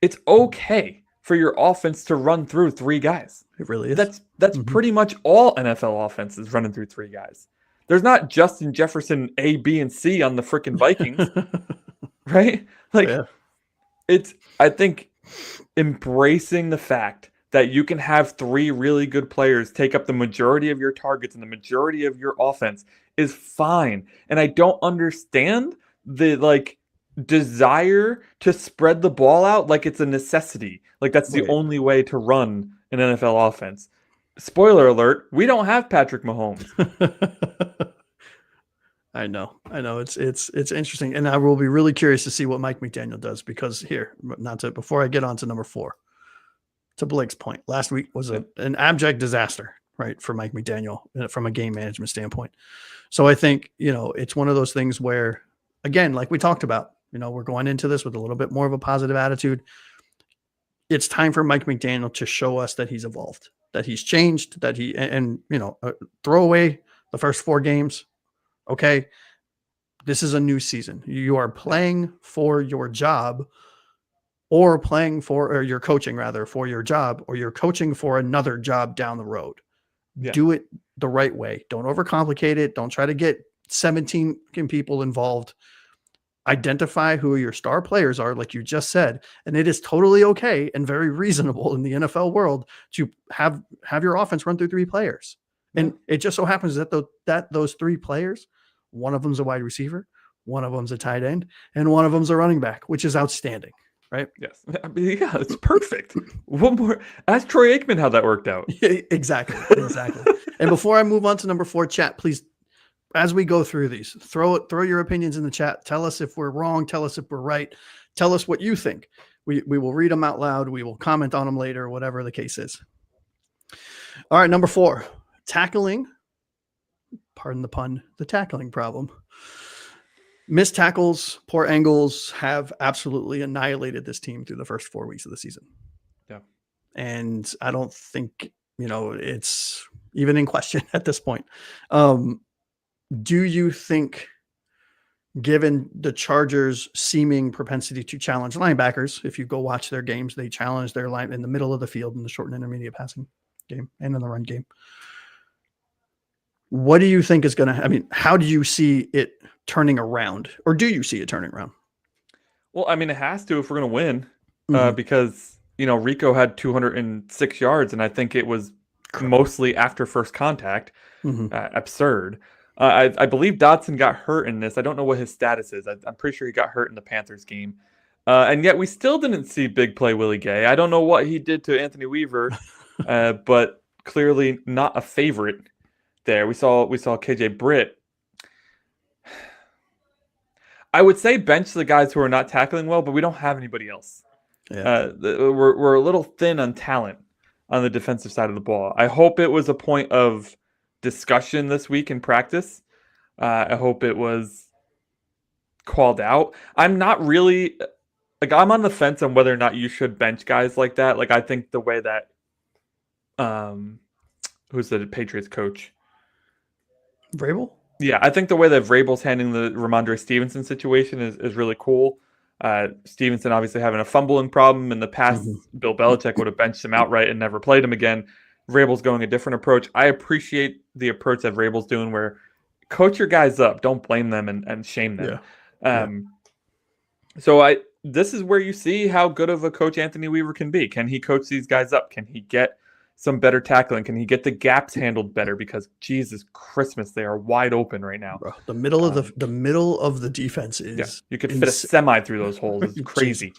it's okay for your offense to run through 3 guys. It really is. That's pretty much all NFL offenses running through 3 guys. There's not Justin Jefferson A, B, and C on the freaking Vikings, right? Like, I think embracing the fact that you can have 3 really good players take up the majority of your targets and the majority of your offense is fine. And I don't understand the desire to spread the ball out like it's a necessity. Like that's the only way to run an NFL offense. Spoiler alert, we don't have Patrick Mahomes. I know. It's interesting. And I will be really curious to see what Mike McDaniel does, because before I get on to number 4. To Blake's point, last week was an abject disaster, right, for Mike McDaniel from a game management standpoint. So I think, it's one of those things where, again, like we talked about, we're going into this with a little bit more of a positive attitude. It's time for Mike McDaniel to show us that he's evolved, that he's changed, that throw away the first 4 games. Okay. This is a new season. You are playing for your job, or you're coaching rather for your job, or you're coaching for another job down the road. Yeah. Do it the right way. Don't overcomplicate it. Don't try to get 17 people involved. Identify who your star players are, like you just said. And it is totally okay and very reasonable in the NFL world to have your offense run through 3 players. Yeah. And it just so happens that those 3 players, one of them's a wide receiver, one of them's a tight end, and one of them's a running back, which is outstanding. Right? Yes. I mean, yeah, it's perfect. One more. Ask Troy Aikman how that worked out. Exactly. And before I move on to number 4, chat, please, as we go through these, throw your opinions in the chat. Tell us if we're wrong. Tell us if we're right. Tell us what you think. We will read them out loud. We will comment on them later, whatever the case is. All right, number 4, tackling. Pardon the pun. The tackling problem. Missed tackles, poor angles have absolutely annihilated this team through the first 4 weeks of the season. Yeah. And I don't think, it's even in question at this point. Do you think, given the Chargers' seeming propensity to challenge linebackers, if you go watch their games, they challenge their line in the middle of the field in the short and intermediate passing game and in the run game. What do you think is going to, how do you see it turning around, or do you see it turning around? Well, it has to if we're going to win, because, Rico had 206 yards, and I think it was mostly after first contact. Absurd. I believe Dotson got hurt in this. I don't know what his status is. I'm pretty sure he got hurt in the Panthers game. And yet we still didn't see big play Willie Gay. I don't know what he did to Anthony Weaver, but clearly not a favorite there. We saw KJ Britt. I would say bench the guys who are not tackling well, but we don't have anybody else. Yeah. We're a little thin on talent on the defensive side of the ball. I hope it was a point of discussion this week in practice. I hope it was called out. I'm not really I'm on the fence on whether or not you should bench guys like that. I think the way that who's the Patriots coach? Vrabel? Yeah, I think the way that Vrabel's handling the Ramondre Stevenson situation is really cool. Stevenson obviously having a fumbling problem. In the past, Bill Belichick would have benched him outright and never played him again. Vrabel's going a different approach. I appreciate the approach that Vrabel's doing, where coach your guys up. Don't blame them and shame them. Yeah. So this is where you see how good of a coach Anthony Weaver can be. Can he coach these guys up? Can he get some better tackling? Can he get the gaps handled better? Because Jesus Christmas, they are wide open right now. Bro, the middle of the defense is you could fit a semi through those holes. It's crazy.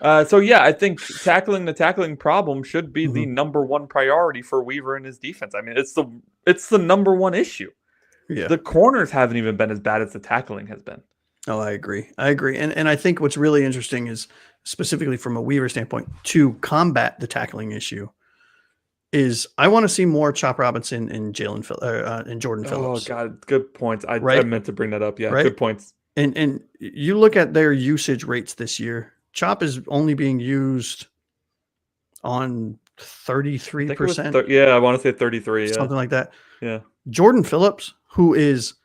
I think tackling the tackling problem should be the number one priority for Weaver and his defense. I mean, it's the number one issue. Yeah. The corners haven't even been as bad as the tackling has been. Oh, I agree. And I think what's really interesting is, specifically from a Weaver standpoint, to combat the tackling issue, is I want to see more Chop Robinson and Jordan Phillips. Oh God, good points. I meant to bring that up. Yeah, right? Good points. And you look at their usage rates this year. Chop is only being used on 33%. I want to say 33. Something like that. Yeah. Jordan Phillips, who is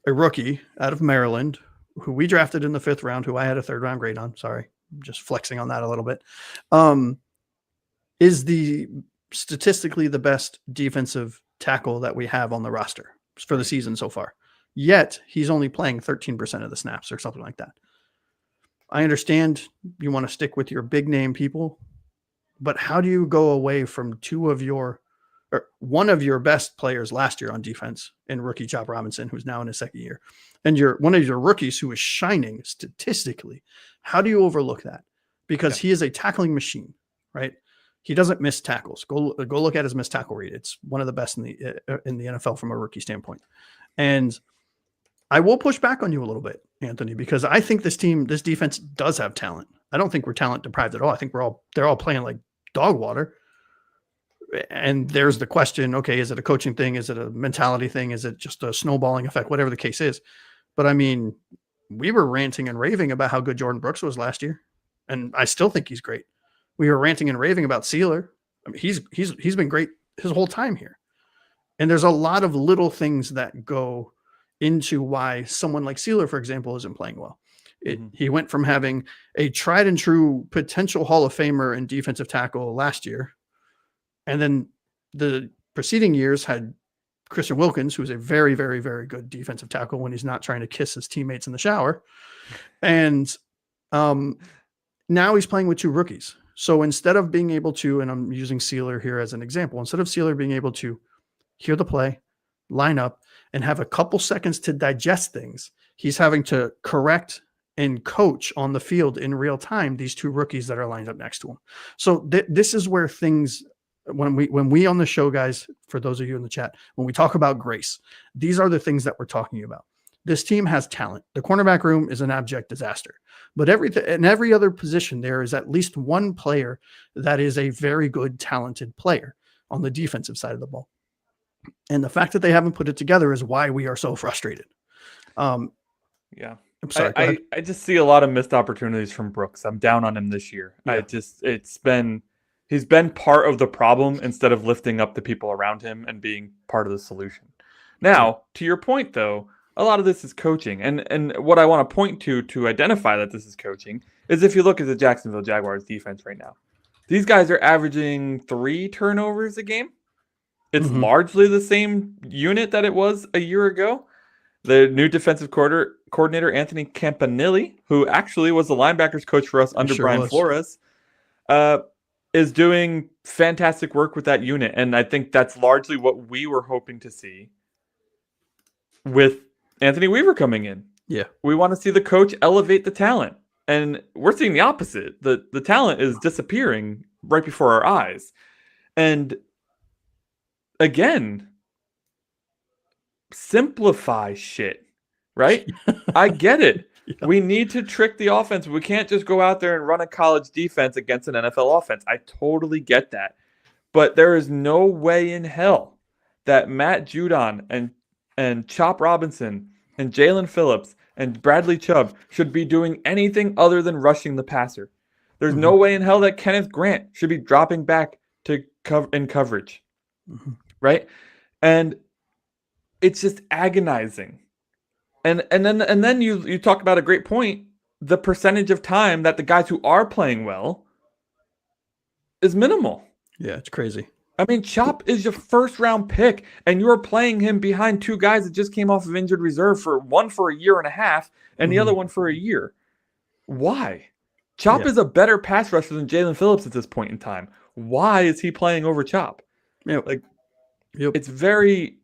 a rookie out of Maryland, who we drafted in the 5th round, who I had a 3rd round grade on. Sorry, I'm just flexing on that a little bit. Is statistically the best defensive tackle that we have on the roster for the season so far. Yet he's only playing 13% of the snaps or something like that. I understand you want to stick with your big name people, but how do you go away from one of your best players last year on defense in rookie Chop Robinson, who's now in his 2nd year, and one of your rookies who is shining statistically? How do you overlook that? Because he is a tackling machine, right? He doesn't miss tackles. Go look at his missed tackle rate. It's one of the best in the NFL from a rookie standpoint. And I will push back on you a little bit, Anthony, because I think this defense does have talent. I don't think we're talent deprived at all. I think they're all playing like dog water. And there's the question, okay, is it a coaching thing? Is it a mentality thing? Is it just a snowballing effect? Whatever the case is. But I mean, we were ranting and raving about how good Jordan Brooks was last year. And I still think he's great. We were ranting and raving about Sealer. I mean, he's been great his whole time here. And there's a lot of little things that go into why someone like Sealer, for example, isn't playing well. He went from having a tried and true potential Hall of Famer and defensive tackle last year, and then the preceding years had Christian Wilkins, who's a very, very, very good defensive tackle when he's not trying to kiss his teammates in the shower. And now he's playing with 2 rookies. So instead of being able to, and I'm using Sealer here as an example, instead of Sealer being able to hear the play, line up, and have a couple seconds to digest things, he's having to correct and coach on the field in real time these 2 rookies that are lined up next to him. So this is where things, when we on the show, guys, for those of you in the chat, when we talk about grace, these are the things that we're talking about. This team has talent. The cornerback room is an abject disaster, but every other position, there is at least one player that is a very good, talented player on the defensive side of the ball. And the fact that they haven't put it together is why we are so frustrated. Yeah. I'm sorry. I just see a lot of missed opportunities from Brooks. I'm down on him this year. Yeah. He's been part of the problem instead of lifting up the people around him and being part of the solution. Now, to your point, though, a lot of this is coaching. And what I want to point to identify that this is coaching is if you look at the Jacksonville Jaguars defense right now. These guys are averaging 3 turnovers a game. It's largely the same unit that it was a year ago. The new defensive coordinator, Anthony Campanile, who actually was the linebackers coach for us under Brian Flores, is doing fantastic work with that unit. And I think that's largely what we were hoping to see with Anthony Weaver coming in. Yeah. We want to see the coach elevate the talent. And we're seeing the opposite. The talent is disappearing right before our eyes. And again, simplify shit, right? I get it. Yeah. We need to trick the offense. We can't just go out there and run a college defense against an NFL offense. I totally get that. But there is no way in hell that Matt Judon and Chop Robinson and Jalen Phillips and Bradley Chubb should be doing anything other than rushing the passer. There's no way in hell that Kenneth Grant should be dropping back to in coverage, right? And it's just agonizing. And then you talk about a great point. The percentage of time that the guys who are playing well is minimal. Yeah, it's crazy. I mean, Chop is your first round pick, and you are playing him behind 2 guys that just came off of injured reserve, one for a year and a half, and the other one for a year. Why? Chop Yeah. is a better pass rusher than Jalen Phillips at this point in time. Why is he playing over Chop? Yep. Like, Yep. it's very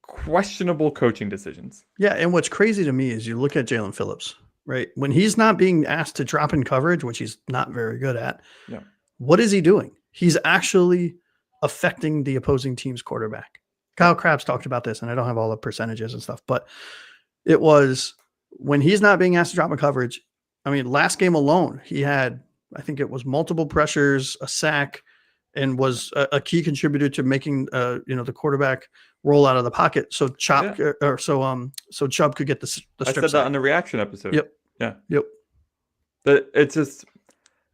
questionable coaching decisions. Yeah, and what's crazy to me is you look at Jalen Phillips, right? When he's not being asked to drop in coverage, which he's not very good at, Yeah. what is he doing? He's actually affecting the opposing team's quarterback. Kyle Krabs talked about this, and I don't have all the percentages and stuff, but it was when he's not being asked to drop in coverage. I mean, last game alone, he had, I think it was multiple pressures, a sack, and was a key contributor to making the quarterback roll out of the pocket so Chubb could get the I strip said sack. that on the reaction episode. Yep. Yeah. Yep. It's just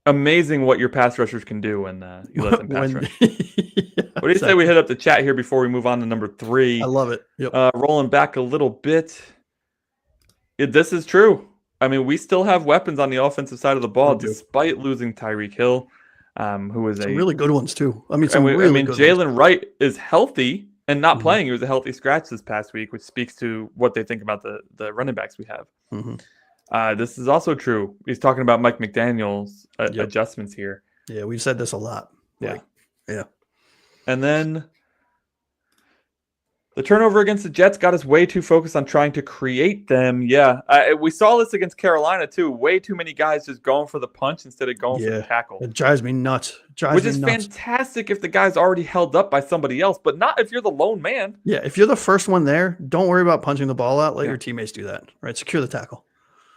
amazing what your pass rushers can do when you let them pass rush. What do you say we hit up the chat here before we move on to number 3? I love it. Yep. Rolling back a little bit. This is true. I mean, we still have weapons on the offensive side of the ball, despite losing Tyreek Hill, who was some really good ones too. I mean, Jalen Wright is healthy and not playing. He was a healthy scratch this past week, which speaks to what they think about the running backs we have. Mm-hmm. This is also true. He's talking about Mike McDaniel's adjustments here. Yeah, we've said this a lot. Yeah. Yeah. And then the turnover against the Jets got us way too focused on trying to create them. Yeah, we saw this against Carolina too. Way too many guys just going for the punch instead of going for the tackle. It drives me nuts. Which is fantastic if the guy's already held up by somebody else, but not if you're the lone man. Yeah, if you're the first one there, don't worry about punching the ball out. Let your teammates do that. Right, secure the tackle.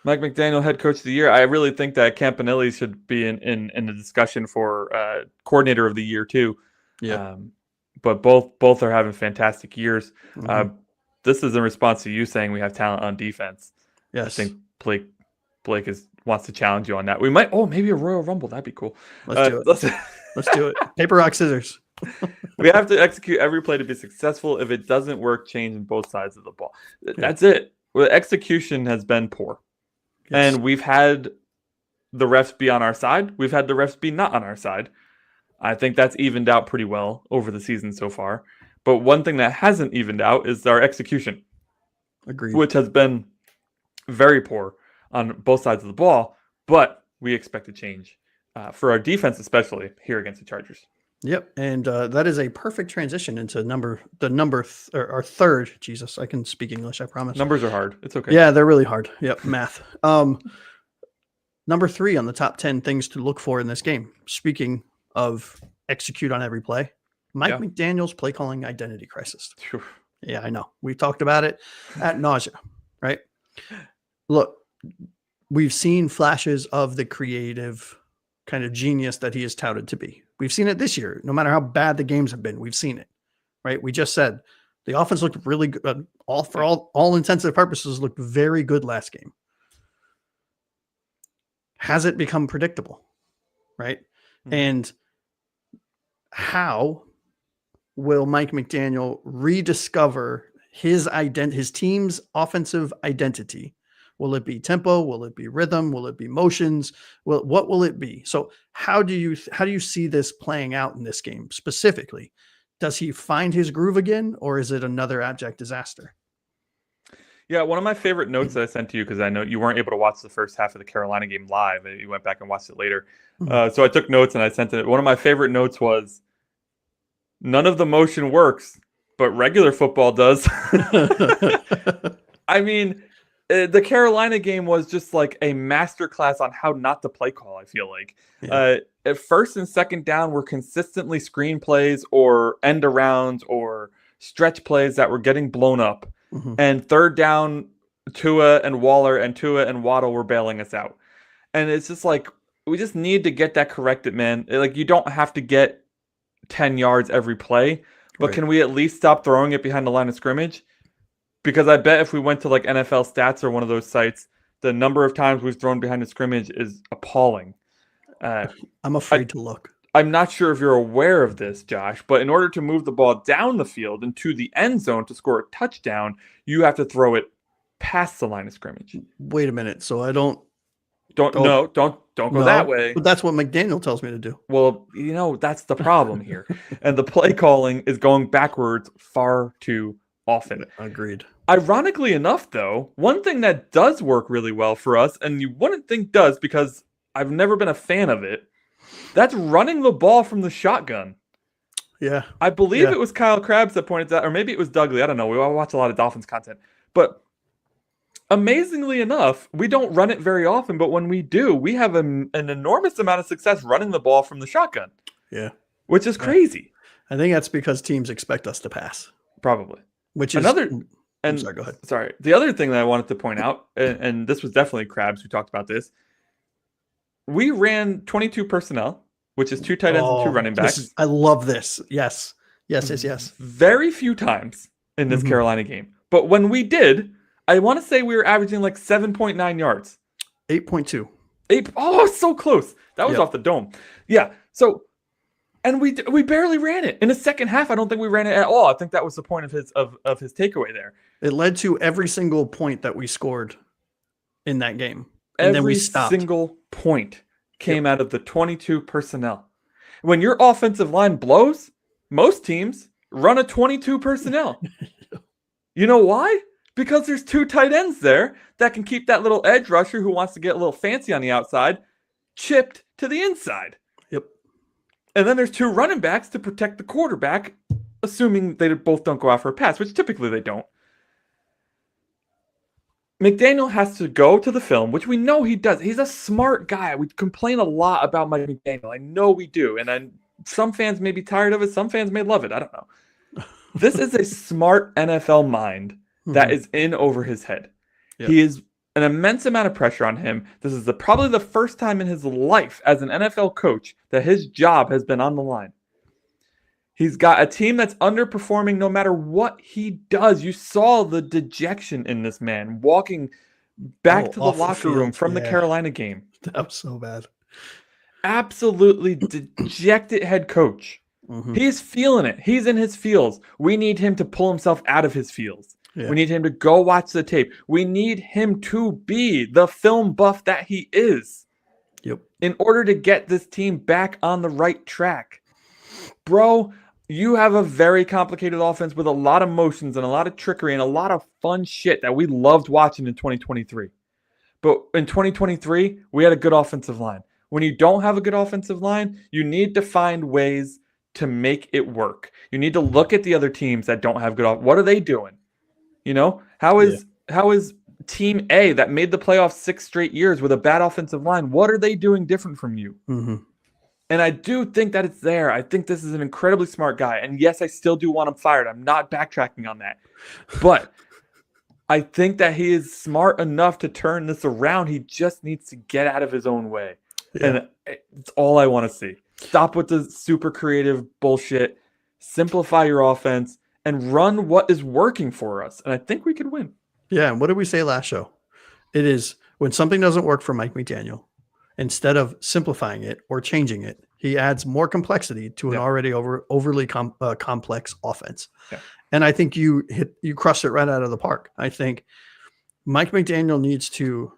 Mike McDaniel, head coach of the year. I really think that Campanelli should be in the discussion for coordinator of the year too. Yeah. But both are having fantastic years. Mm-hmm. This is in response to you saying we have talent on defense. Yes. I think Blake wants to challenge you on that. We might maybe a Royal Rumble. That'd be cool. Let's do it. Let's do it. Paper, rock, scissors. We have to execute every play to be successful. If it doesn't work, change on both sides of the ball. That's it. Well, execution has been poor. Yes. And we've had the refs be on our side. We've had the refs be not on our side. I think that's evened out pretty well over the season so far. But one thing that hasn't evened out is our execution. Agreed. Which has been very poor on both sides of the ball. But we expect to change for our defense, especially here against the Chargers. Yep, and that is a perfect transition into our third. Jesus, I can speak English, I promise. Numbers are hard. It's okay. Yeah, they're really hard. Yep, math. Number 3 on the top 10 things to look for in this game. Speaking of execute on every play, Mike McDaniel's play calling identity crisis. Yeah, I know. We talked about it ad nauseam, right? Look, we've seen flashes of the creative kind of genius that he is touted to be. We've seen it this year. No matter how bad the games have been, we've seen it, right? We just said the offense looked really good. All intensive purposes looked very good last game. Has it become predictable, right? Mm-hmm. And how will Mike McDaniel rediscover his team's offensive identity? Will it be tempo? Will it be rhythm? Will it be motions? What will it be? So how do you see this playing out in this game specifically? Does he find his groove again, or is it another abject disaster? Yeah, one of my favorite notes that I sent to you, because I know you weren't able to watch the first half of the Carolina game live. You went back and watched it later. Mm-hmm. So I took notes and I sent it. One of my favorite notes was, none of the motion works, but regular football does. I mean, the Carolina game was just like a masterclass on how not to play call, I feel like. At first and second down were consistently screen plays or end arounds or stretch plays that were getting blown up. Mm-hmm. And third down, Tua and Waddle were bailing us out. And it's just like, we just need to get that corrected, man. Like, you don't have to get 10 yards every play, but can we at least stop throwing it behind the line of scrimmage? Because I bet if we went to like NFL Stats or one of those sites, the number of times we've thrown behind the scrimmage is appalling. I'm afraid to look. I'm not sure if you're aware of this, Josh, but in order to move the ball down the field and to the end zone to score a touchdown, you have to throw it past the line of scrimmage. Wait a minute. So I don't go that way. But that's what McDaniel tells me to do. Well, that's the problem here. And the play calling is going backwards far too often. Agreed. Ironically enough, though, one thing that does work really well for us, and you wouldn't think does because I've never been a fan of it, that's running the ball from the shotgun. Yeah. I believe it was Kyle Krabs that pointed that, or maybe it was Dudley. I don't know. We all watch a lot of Dolphins content. But amazingly enough, we don't run it very often, but when we do, we have an enormous amount of success running the ball from the shotgun. Yeah. Which is crazy. I think that's because teams expect us to pass. Probably. Which is another. And sorry, go ahead. Sorry. The other thing that I wanted to point out, and this was definitely Krabs who talked about this, we ran 22 personnel, which is 2 tight ends and 2 running backs. I love this. Yes. Yes. Very few times in this Carolina game. But when we did, I want to say we were averaging like 7.9 yards. 8.2. Oh, so close. That was off the dome. Yeah. So, and we barely ran it. In the second half, I don't think we ran it at all. I think that was the point of his takeaway there. It led to every single point that we scored in that game. And then we stopped. Every single point came out of the 22 personnel. When your offensive line blows, most teams run a 22 personnel. You know why? Because there's 2 tight ends there that can keep that little edge rusher who wants to get a little fancy on the outside chipped to the inside. Yep. And then there's 2 running backs to protect the quarterback, assuming they both don't go out for a pass, which typically they don't. McDaniel has to go to the film, which we know he does. He's a smart guy. We complain a lot about Mike McDaniel. I know we do. And some fans may be tired of it. Some fans may love it. I don't know. This is a smart NFL mind that is in over his head. Yep. He is an immense amount of pressure on him. This is probably the first time in his life as an NFL coach that his job has been on the line. He's got a team that's underperforming no matter what he does. You saw the dejection in this man walking back to the locker room from the Carolina game. That was so bad. Absolutely dejected head coach. He's feeling it. He's in his feels. We need him to pull himself out of his feels. Yeah. We need him to go watch the tape. We need him to be the film buff that he is. Yep. In order to get this team back on the right track. Bro, you have a very complicated offense with a lot of motions and a lot of trickery and a lot of fun shit that we loved watching in 2023. But in 2023, we had a good offensive line. When you don't have a good offensive line, you need to find ways to make it work. You need to look at the other teams that don't have good what are they doing? You know, how is Team A that made the playoffs 6 straight years with a bad offensive line? What are they doing different from you? And I do think that it's there. I think this is an incredibly smart guy. And yes, I still do want him fired. I'm not backtracking on that. But I think that he is smart enough to turn this around. He just needs to get out of his own way. Yeah. And it's all I want to see. Stop with the super creative bullshit. Simplify your offense and run what is working for us. And I think we could win. Yeah. And what did we say last show? It is when something doesn't work for Mike McDaniel, instead of simplifying it or changing it, he adds more complexity to an already overly complex offense. Yeah. And I think you crushed it right out of the park. I think Mike McDaniel needs to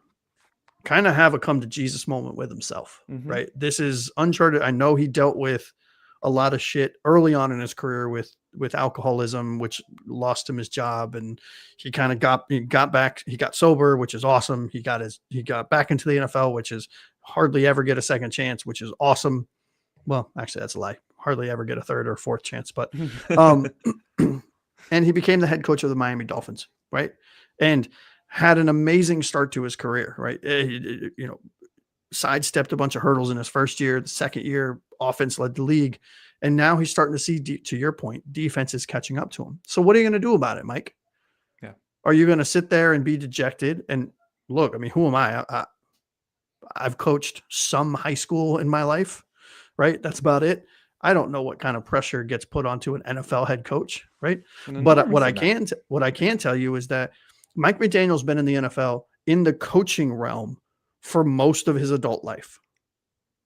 kind of have a come to Jesus moment with himself, right? This is uncharted. I know he dealt with a lot of shit early on in his career with alcoholism, which lost him his job, and he kind of got back. He got sober, which is awesome. He got back into the NFL, which is hardly ever get a second chance, which is awesome. Well, actually, that's a lie. Hardly ever get a third or fourth chance, but and he became the head coach of the Miami Dolphins, right? And had an amazing start to his career, right? Sidestepped a bunch of hurdles in his first year. The second year, offense led the league. And now he's starting to see, to your point, defense is catching up to him. So what are you going to do about it, Mike? Yeah. Are you going to sit there and be dejected? And look, I mean, who am I? I've coached some high school in my life, right? That's about it. I don't know what kind of pressure gets put onto an NFL head coach, right? But what I can tell you is that Mike McDaniel's been in the NFL in the coaching realm for most of his adult life.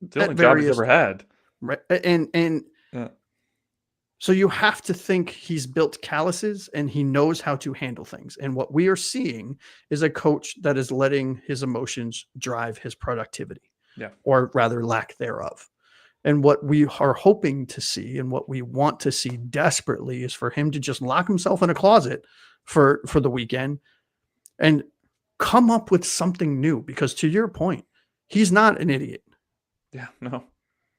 The only job he's ever had. Right. And so you have to think he's built calluses and he knows how to handle things. And what we are seeing is a coach that is letting his emotions drive his productivity, or rather lack thereof. And what we are hoping to see and what we want to see desperately is for him to just lock himself in a closet, for the weekend and come up with something new, because to your point, he's not an idiot. Yeah, no.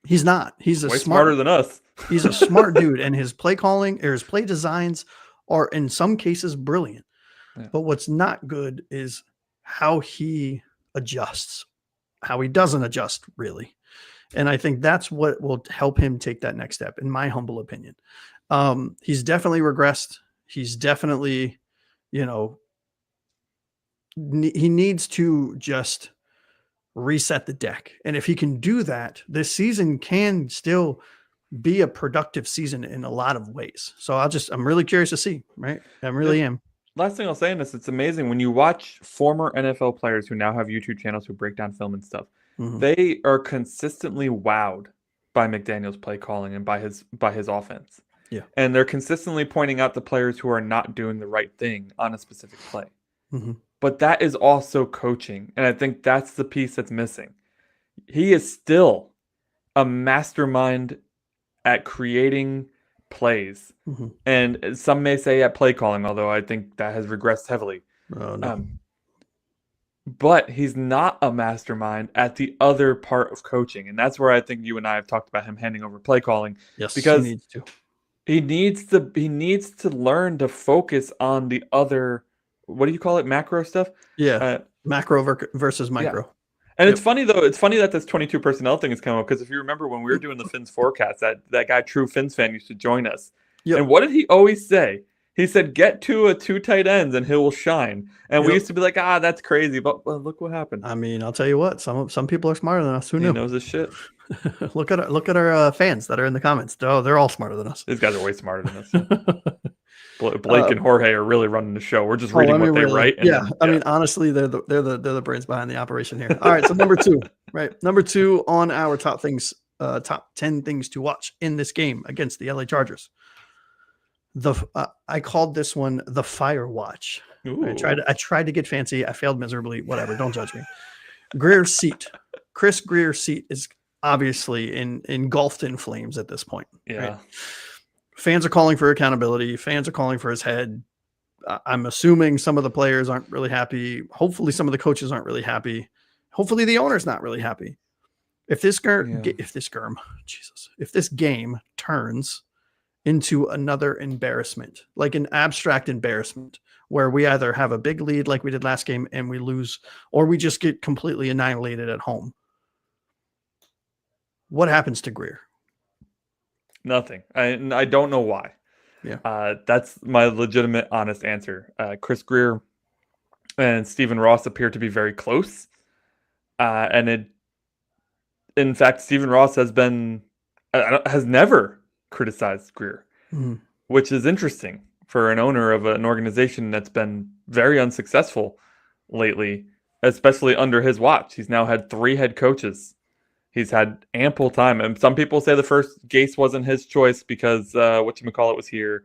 He's not. He's a way smarter than us. He's a smart dude, and his play calling or his play designs are in some cases brilliant. Yeah. But what's not good is how he adjusts, how he doesn't adjust really. And I think that's what will help him take that next step, in my humble opinion. He's definitely regressed. He's definitely, he needs to just reset the deck. And if he can do that, this season can still be a productive season in a lot of ways. So I'm really curious to see, right? I really am. Last thing I'll say in this, it's amazing when you watch former NFL players who now have YouTube channels who break down film and stuff. Mm-hmm. They are consistently wowed by McDaniel's play calling and by his offense. Yeah. And they're consistently pointing out the players who are not doing the right thing on a specific play. Mm-hmm. But that is also coaching. And I think that's the piece that's missing. He is still a mastermind at creating plays. Mm-hmm. And some may say at play calling, although I think that has regressed heavily. Oh, no. But he's not a mastermind at the other part of coaching. And that's where I think you and I have talked about him handing over play calling. Yes, because he needs to. He needs to learn to focus on the other, what do you call it, macro stuff? Yeah, macro versus micro. Yeah. And it's funny, though. It's funny that this 22 personnel thing has come up, because if you remember when we were doing the Fins forecast, that guy, True Fins fan, used to join us. Yep. And what did he always say? He said, get to 2 tight ends and he will shine. And we used to be like, that's crazy. But look what happened. I mean, I'll tell you what, some people are smarter than us. Who knew? He knows his shit. Look at our fans that are in the comments. Oh, they're all smarter than us. These guys are way smarter than us. Blake and Jorge are really running the show. We're just reading what they write. And I mean, honestly, they're the brains behind the operation here. All right, so number 2, right? Number 2 on our top 10 things to watch in this game against the LA Chargers. I called this one the firewatch. I tried to get fancy. I failed miserably. Whatever. Don't judge me. Grier's seat. Chris Grier's seat is obviously engulfed in flames at this point. Yeah. Right? Fans are calling for accountability. Fans are calling for his head. I'm assuming some of the players aren't really happy. Hopefully some of the coaches aren't really happy. Hopefully the owner's not really happy. If this game turns into another embarrassment, like an abstract embarrassment, where we either have a big lead like we did last game and we lose, or we just get completely annihilated at home, what happens to Grier? Nothing. I don't know why. Yeah. That's my legitimate, honest answer. Chris Grier and Stephen Ross appear to be very close. In fact, Stephen Ross has never criticized Grier, which is interesting for an owner of an organization that's been very unsuccessful lately, especially under his watch. He's now had 3 head coaches. He's had ample time. And some people say the first Gase wasn't his choice because whatchamacallit was here.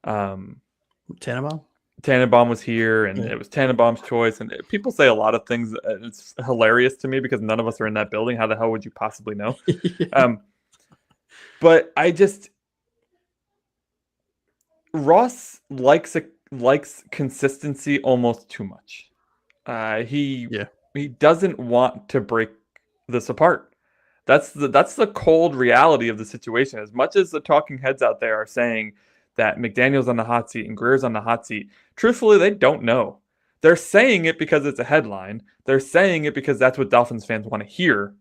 Tannenbaum was here, and it was Tannenbaum's choice. And people say a lot of things. It's hilarious to me because none of us are in that building. How the hell would you possibly know? But Ross likes consistency almost too much. He doesn't want to break this apart. That's the cold reality of the situation. As much as the talking heads out there are saying that McDaniel's on the hot seat and Grier's on the hot seat, truthfully, they don't know. They're saying it because it's a headline. They're saying it because that's what Dolphins fans want to hear.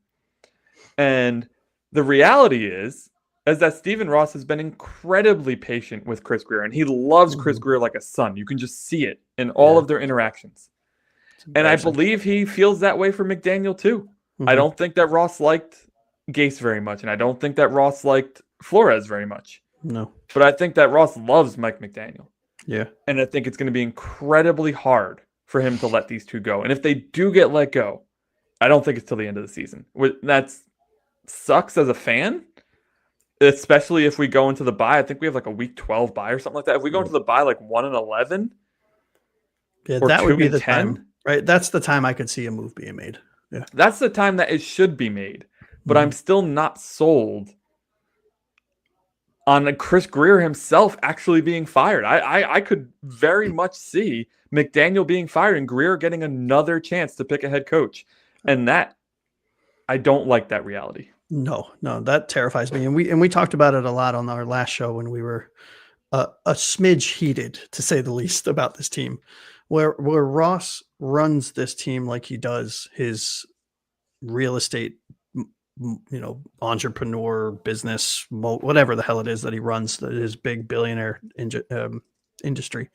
And the reality is that Stephen Ross has been incredibly patient with Chris Grier, and he loves Chris Grier like a son. You can just see it in all of their interactions. And I believe he feels that way for McDaniel too. I don't think that Ross liked Gase very much, and I don't think that Ross liked Flores very much. No. But I think that Ross loves Mike McDaniel. Yeah. And I think it's going to be incredibly hard for him to let these two go. And if they do get let go, I don't think it's till the end of the season. That sucks as a fan, especially if we go into the bye. I think we have like a week 12 bye or something like that. If we go into the bye like 1-11, that would be the time, right? That's the time I could see a move being made. Yeah. That's the time that it should be made. But I'm still not sold on Chris Grier himself actually being fired. I could very much see McDaniel being fired and Grier getting another chance to pick a head coach. And that, I don't like that reality. No, that terrifies me. And we talked about it a lot on our last show when we were a smidge heated, to say the least, about this team, where Ross runs this team like he does his real estate, entrepreneur business, whatever the hell it is that he runs, his big billionaire industry.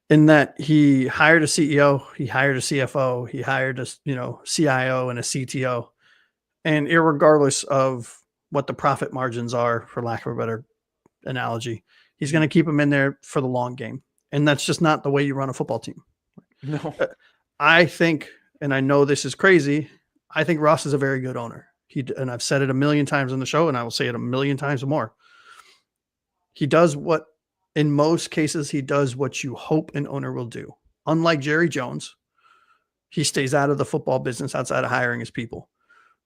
In that he hired a CEO, he hired a CFO, he hired a CIO and a CTO, and irregardless of what the profit margins are, for lack of a better analogy, he's going to keep them in there for the long game, and that's just not the way you run a football team. No, I think, and I know this is crazy, I think Ross is a very good owner. And I've said it a million times on the show, and I will say it a million times more. He does what, in most cases, he does what you hope an owner will do. Unlike Jerry Jones, he stays out of the football business outside of hiring his people.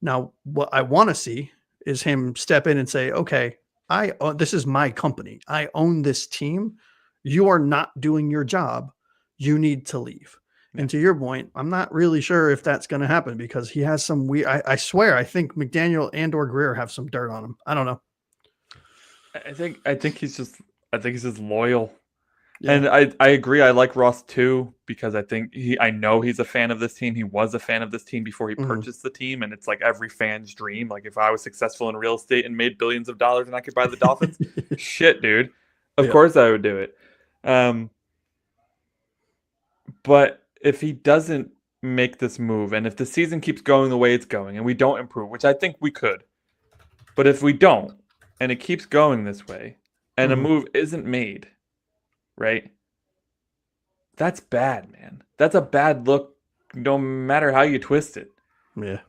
Now, what I want to see is him step in and say, okay, this is my company. I own this team. You are not doing your job. You need to leave. And to your point, I'm not really sure if that's going to happen, because he has some weird, I swear, I think McDaniel and or Grier have some dirt on him. I don't know. I think he's just loyal. Yeah. And I agree. I like Ross too, because I know he's a fan of this team. He was a fan of this team before he purchased the team. And it's like every fan's dream. Like, if I was successful in real estate and made billions of dollars and I could buy the Dolphins, shit, dude. Of course I would do it. But if he doesn't make this move, and if the season keeps going the way it's going and we don't improve, which I think we could, but if we don't, and it keeps going this way, and a move isn't made, right? That's bad, man. That's a bad look, no matter how you twist it. Yeah.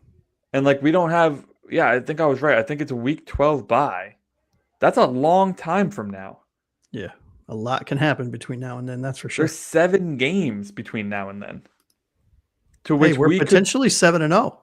And like, we don't have, I think I was right. I think it's a week 12 bye. That's a long time from now. Yeah. A lot can happen between now and then, that's for sure. There's 7 games between now and then. To which we're potentially 7-0.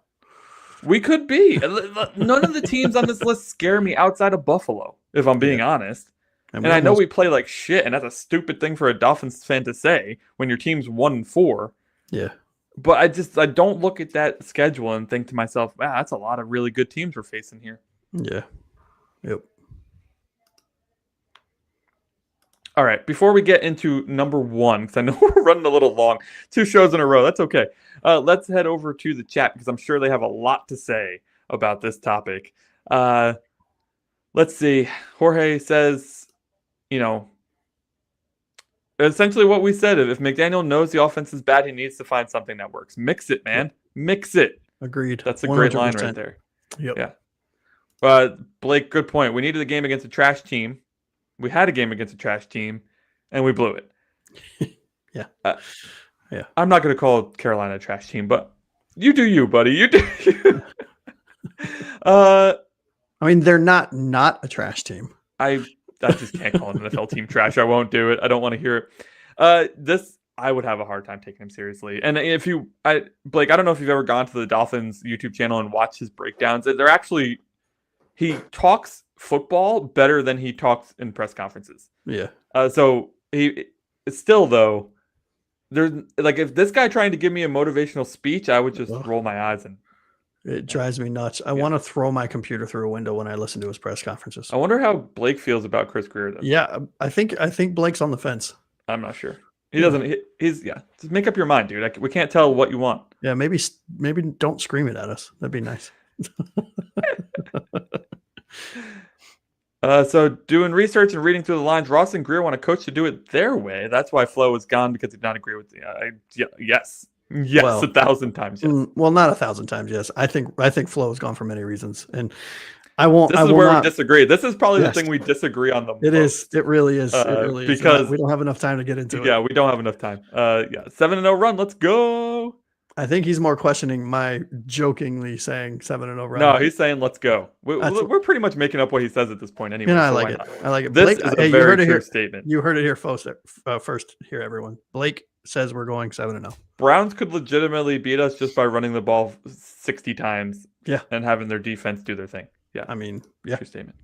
We could be. None of the teams on this list scare me outside of Buffalo, if I'm being honest. And I know we play like shit, and that's a stupid thing for a Dolphins fan to say when your team's 1-4. Yeah. But I don't look at that schedule and think to myself, wow, that's a lot of really good teams we're facing here. Yeah. Yep. All right, before we get into number 1, because I know we're running a little long, 2 shows in a row, that's okay. Let's head over to the chat, because I'm sure they have a lot to say about this topic. Let's see. Jorge says, essentially what we said, if McDaniel knows the offense is bad, he needs to find something that works. Mix it, man. Mix it. Agreed. That's a great line right there. Yep. Yeah. Blake, good point. We needed a game against a trash team. We had a game against a trash team, and we blew it. Yeah. I'm not going to call Carolina a trash team, but you do you, buddy. You do you. I mean, they're not a trash team. I just can't call an NFL team trash. I won't do it. I don't want to hear it. I would have a hard time taking him seriously. And Blake, I don't know if you've ever gone to the Dolphins YouTube channel and watched his breakdowns. He talks football better than he talks in press conferences. Yeah. So he still, though, there's like, if this guy trying to give me a motivational speech, I would just roll my eyes and it drives me nuts. I want to throw my computer through a window when I listen to his press conferences. I wonder how Blake feels about Chris Grier, though. Yeah, I think Blake's on the fence. I'm not sure. He doesn't. He's just make up your mind, dude. We can't tell what you want. Yeah, maybe don't scream it at us. That'd be nice. So doing research and reading through the lines, Ross and Grier want a coach to do it their way. That's why Flo is gone, because he did not agree with yes, well, 1,000 times yes. Well, not 1,000 times yes. I think Flo is gone for many reasons, and I won't. This is where we disagree. This is probably the thing we disagree on the most. It is. It really is. It really is. Because we don't have enough time to get into it. Yeah, we don't have enough time. 7-0 run. Let's go. I think he's more questioning my jokingly saying 7-0 run. No, he's saying let's go. We're pretty much making up what he says at this point anyway. I like it. I like it. This is a very true statement. You heard it here first, here, everyone. Blake says we're going 7-0. Browns could legitimately beat us just by running the ball 60 times. Yeah. And having their defense do their thing. Yeah. I mean, yeah. True statement.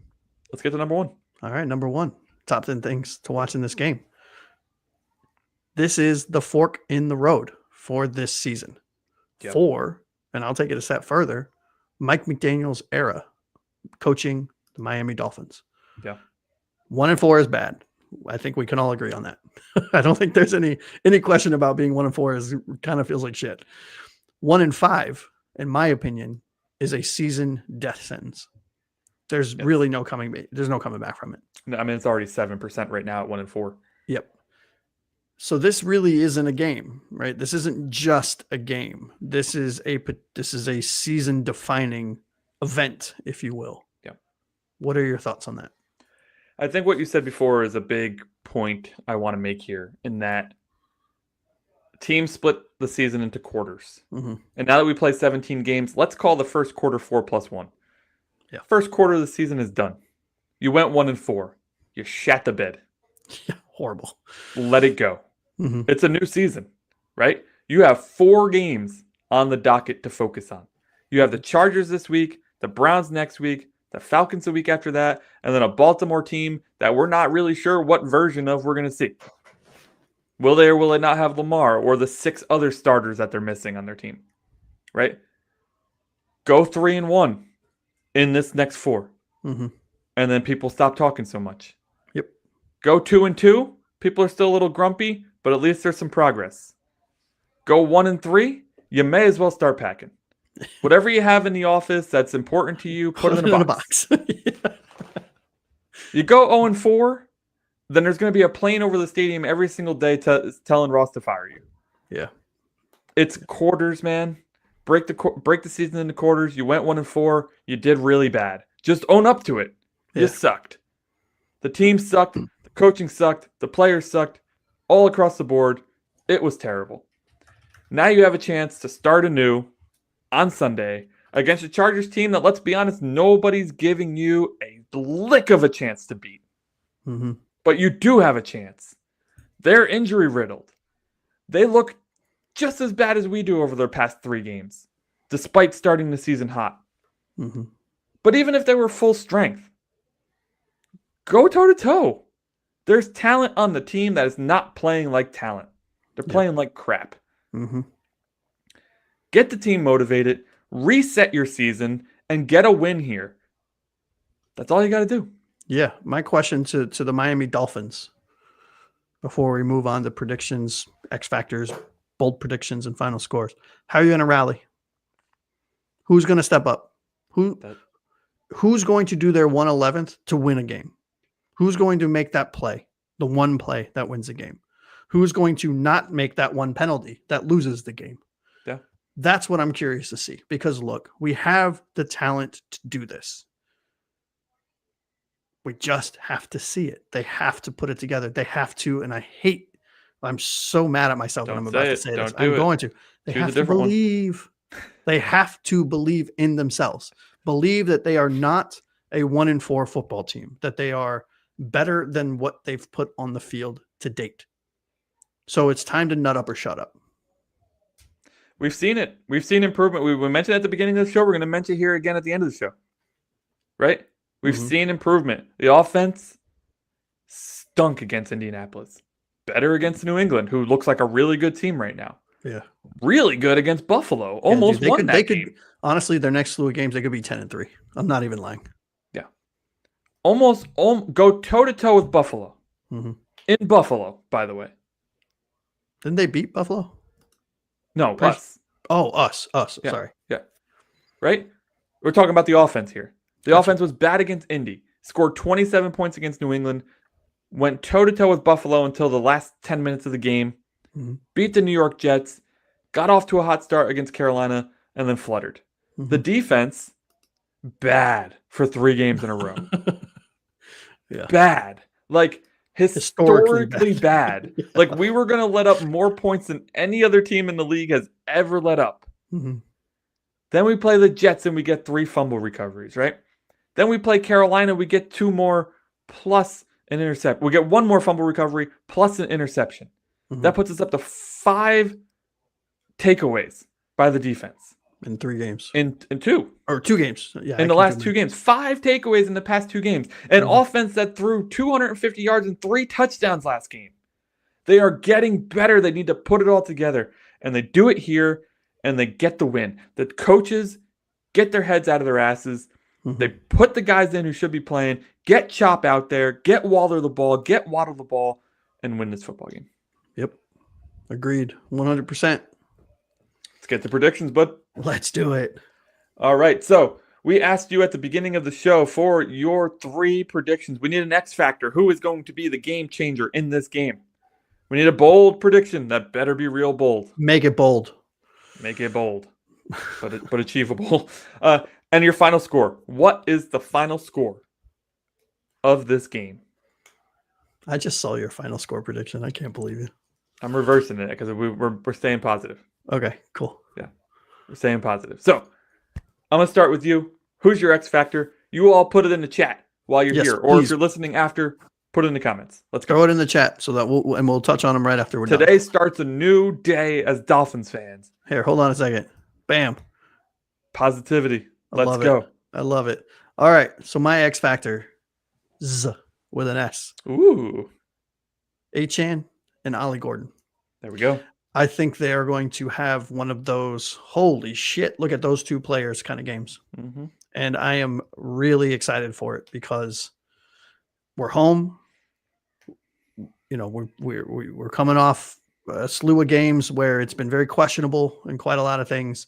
Let's get to number 1. All right, number one, top 10 things to watch in this game. This is the fork in the road for this season. Yep. For, and I'll take it a step further, Mike McDaniel's era coaching the Miami Dolphins. Yeah. 1-4 is bad. I think we can all agree on that. I don't think there's any question about being 1-4 is kind of feels like shit. 1-5, in my opinion, is a season death sentence. There's really no coming back from it. I mean, it's already 7% right now at 1-4. Yep. So this really isn't a game, right? This isn't just a game. This is a season defining event, if you will. Yeah. What are your thoughts on that? I think what you said before is a big point I want to make here, in that teams split the season into quarters. Mm-hmm. And now that we play 17 games, let's call the first quarter 4+1. Yeah. First quarter of the season is done. You went 1-4. You shat the bed. Yeah, horrible. Let it go. Mm-hmm. It's a new season, right? You have 4 games on the docket to focus on. You have the Chargers this week, the Browns next week, the Falcons the week after that, and then a Baltimore team that we're not really sure what version of we're going to see. Will they or will they not have Lamar or the 6 other starters that they're missing on their team, right? Go 3-1 in this next 4. Mm-hmm. And then people stop talking so much. Yep. Go 2-2. People are still a little grumpy, but at least there's some progress. Go 1-3. You may as well start packing. Whatever you have in the office that's important to you, put it in a box. Yeah. You go 0-4, then there's going to be a plane over the stadium every single day telling Ross to fire you. Yeah. It's quarters, man. Break the season into quarters. You went 1-4. You did really bad. Just own up to it. You sucked. The team sucked. The coaching sucked. The players sucked. All across the board. It was terrible. Now you have a chance to start anew on Sunday against a Chargers team that, let's be honest, nobody's giving you a lick of a chance to beat. Mm-hmm. But you do have a chance. They're injury riddled. They look just as bad as we do over their past 3 games, despite starting the season hot. Mm-hmm. But even if they were full strength, go toe-to-toe. There's talent on the team that is not playing like talent. They're playing like crap. Mm-hmm. Get the team motivated, reset your season, and get a win here. That's all you got to do. Yeah. My question to the Miami Dolphins before we move on to predictions, X factors, bold predictions, and final scores. How are you going to rally? Who's going to step up? Who's going to do their 1/11th to win a game? Who's going to make that play, the one play that wins the game? Who's going to not make that one penalty that loses the game? Yeah. That's what I'm curious to see, because look, we have the talent to do this. We just have to see it. They have to put it together. They have to, and I'm so mad at myself when I'm about to say this. I'm going to. They have to believe. They have to believe in themselves. Believe that they are not a 1-4 football team, that they are better than what they've put on the field to date. So it's time to nut up or shut up. We've seen it. We've seen improvement. We mentioned at the beginning of the show. We're going to mention here again at the end of the show. Right? We've seen improvement. The offense stunk against Indianapolis. Better against New England, who looks like a really good team right now. Yeah. Really good against Buffalo. Almost won that game. Honestly, their next slew of games, they could be 10-3. I'm not even lying. Yeah. Almost go toe-to-toe with Buffalo. Mm-hmm. In Buffalo, by the way. Didn't they beat Buffalo? No, us. Oh, us. Yeah. Sorry. Yeah. Right? We're talking about the offense here. The offense was bad against Indy. Scored 27 points against New England. Went toe-to-toe with Buffalo until the last 10 minutes of the game. Mm-hmm. Beat the New York Jets. Got off to a hot start against Carolina. And then fluttered. Mm-hmm. The defense, bad for 3 games in a row. Yeah. Bad. Like, historically bad. Yeah. Like, we were going to let up more points than any other team in the league has ever let up. Mm-hmm. Then we play the Jets and we get 3 fumble recoveries, right? Then we play Carolina, we get 2 more plus an intercept. We get 1 more fumble recovery plus an interception. Mm-hmm. That puts us up to 5 takeaways by the defense. in 3 games. in 2. Or 2 games. Yeah. In the last 2 games. 5 takeaways in the past 2 games. An offense that threw 250 yards and 3 touchdowns last game. They are getting better. They need to put it all together. And they do it here, and they get the win. The coaches get their heads out of their asses. They put the guys in who should be playing, get Chop out there, get Waller the ball, get Waddle the ball, and win this football game. Yep. Agreed. 100%. Let's get the predictions, bud. Let's do it. All right. So we asked you at the beginning of the show for your 3 predictions. We need an X factor. Who is going to be the game changer in this game? We need a bold prediction. That better be real bold. Make it bold. Make it bold, but achievable. And your final score. What is the final score of this game? I just saw your final score prediction. I can't believe it. I'm reversing it because we're staying positive. Okay, cool. Yeah, we're staying positive. So I'm going to start with you. Who's your X factor? You all put it in the chat while you're here. Or if you're listening after, put it in the comments. Let's go. Throw it in the chat so that we'll touch on them right after we're done. Today starts a new day as Dolphins fans. Here, hold on a second. Bam. Positivity. Let's go. I love it. All right. So my X factor, Z with an S. Ooh. Achane and Ollie Gordon. There we go. I think they are going to have one of those, holy shit, look at those 2 players kind of games. And I am really excited for it because we're home. You know, we're coming off a slew of games where it's been very questionable in quite a lot of things.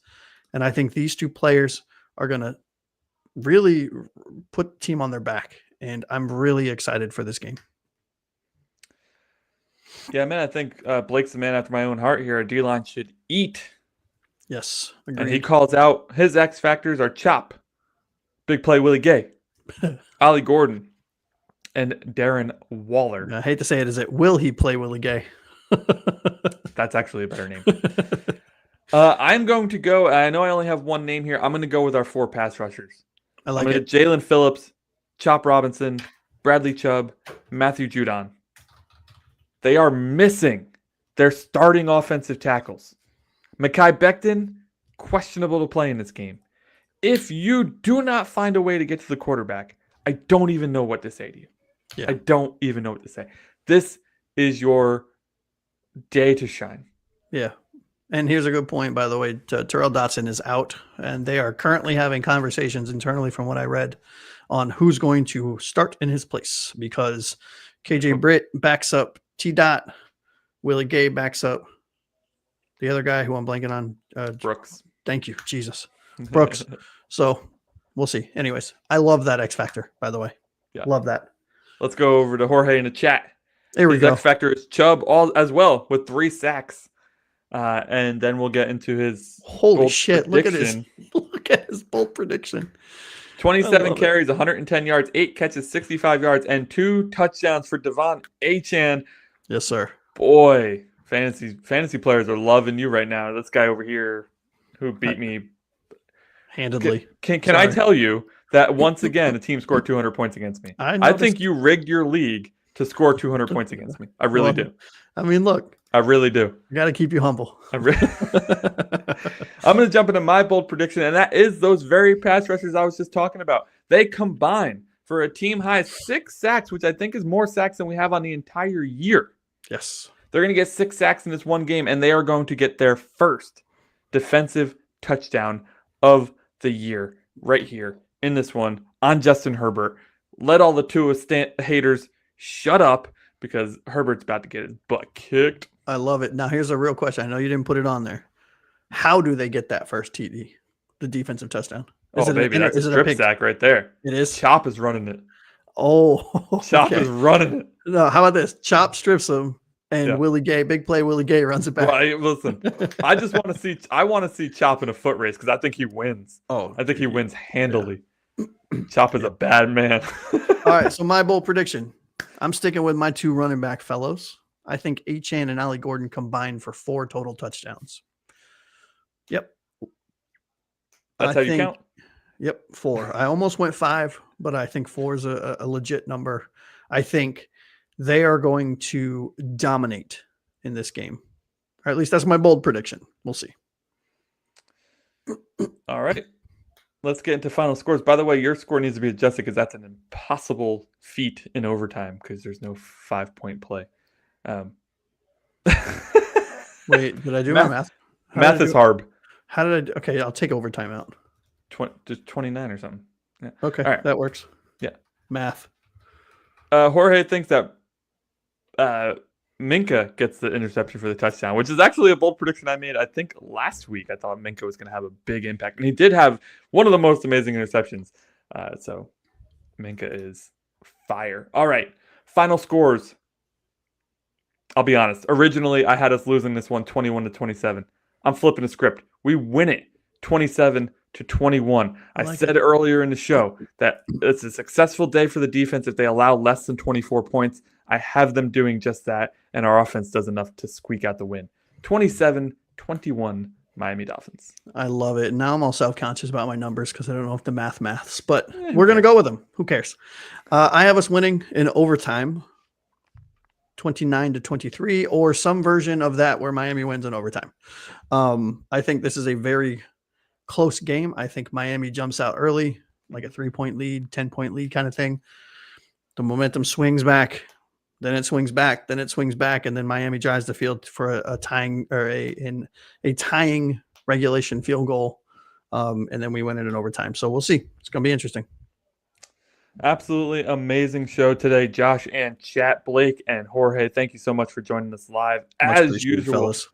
And I think these 2 players are going to really put the team on their back. And I'm really excited for this game. Yeah, man, I think Blake's the man after my own heart here. Our D-line should eat. Yes. Agreed. And he calls out his X factors are Chop, Big Play Willie Gay, Ollie Gordon, and Darren Waller. I hate to say it, is it will he play Willie Gay? That's actually a better name. I'm going to go, I know I only have one name here. I'm going to go with our 4 pass rushers. I like it. Jalen Phillips, Chop Robinson, Bradley Chubb, Matthew Judon. They are missing their starting offensive tackles. Mekhi Becton, questionable to play in this game. If you do not find a way to get to the quarterback, I don't even know what to say to you. Yeah. I don't even know what to say. This is your day to shine. Yeah. And here's a good point, by the way. Terrell Dotson is out, and they are currently having conversations internally, from what I read, on who's going to start in his place, because KJ Britt backs up T-Dot, Willie Gay backs up the other guy who I'm blanking on. Brooks. Thank you, Jesus. Brooks. So we'll see. Anyways, I love that X Factor, by the way. Yeah. Love that. Let's go over to Jorge in the chat. There we go. X Factor is Chubb as well with 3 sacks. And then we'll get into his holy shit. Prediction. Look at his bold prediction. 27 carries, 110 yards, 8 catches, 65 yards, and 2 touchdowns for Devon Achane. Yes, sir. Boy, fantasy players are loving you right now. This guy over here who beat me handedly. Can I tell you that once again the team scored 200 points against me? I think you rigged your league to score 200 points against me. I really do. I mean, look. I really do. You got to keep you humble. I'm going to jump into my bold prediction, and that is those very pass rushers I was just talking about. They combine for a team high 6 sacks, which I think is more sacks than we have on the entire year. Yes. They're going to get 6 sacks in this one game, and they are going to get their first defensive touchdown of the year right here in this one on Justin Herbert. Let all the Tua haters shut up, because Herbert's about to get his butt kicked. I love it. Now, here's a real question. I know you didn't put it on there. How do they get that first TD, the defensive touchdown? That's a strip sack right there. It is? Chop is running it. Oh, okay. Chop is running it. No, how about this? Chop strips him, and Willie Gay, big play, Willie Gay runs it back. Well, listen, I just want to see Chop in a foot race, because I think he wins. Oh, I think he wins handily. Yeah. Chop is a bad man. All right, so my bold prediction. I'm sticking with my 2 running back fellows. I think Achane and Ollie Gordon combined for 4 total touchdowns. Yep. That's how you count? Yep, 4. I almost went 5, but I think 4 is a legit number. I think they are going to dominate in this game. Or at least that's my bold prediction. We'll see. All right. Let's get into final scores. By the way, your score needs to be adjusted because that's an impossible feat in overtime because there's no 5-point play. Wait, did I do my math? Math is hard. How did I? Okay, I'll take overtime out. Just 29 or something. Yeah. Okay, all right. that works. Yeah. Math. Jorge thinks that Minka gets the interception for the touchdown, which is actually a bold prediction I made. I think last week I thought Minka was going to have a big impact, and he did have one of the most amazing interceptions. So Minka is fire. All right, final scores. I'll be honest. Originally, I had us losing this one 21-27. I'm flipping the script. We win it 27-21. I said earlier in the show that it's a successful day for the defense if they allow less than 24 points. I have them doing just that, and our offense does enough to squeak out the win. 27-21 Miami Dolphins. I love it. Now I'm all self-conscious about my numbers because I don't know if the maths, but we're going to go with them. Who cares? I have us winning in overtime 29-23, or some version of that where Miami wins in overtime. I think this is a very close game. I think Miami jumps out early, like a 3-point lead, 10-point lead kind of thing. The momentum swings back, then it swings back, then it swings back, and then Miami drives the field for a tying or a tying regulation field goal, and then we win it in overtime. So we'll see. It's going to be interesting. Absolutely amazing show today, Josh and chat. Blake and Jorge, thank you so much for joining us live. As usual, fellas.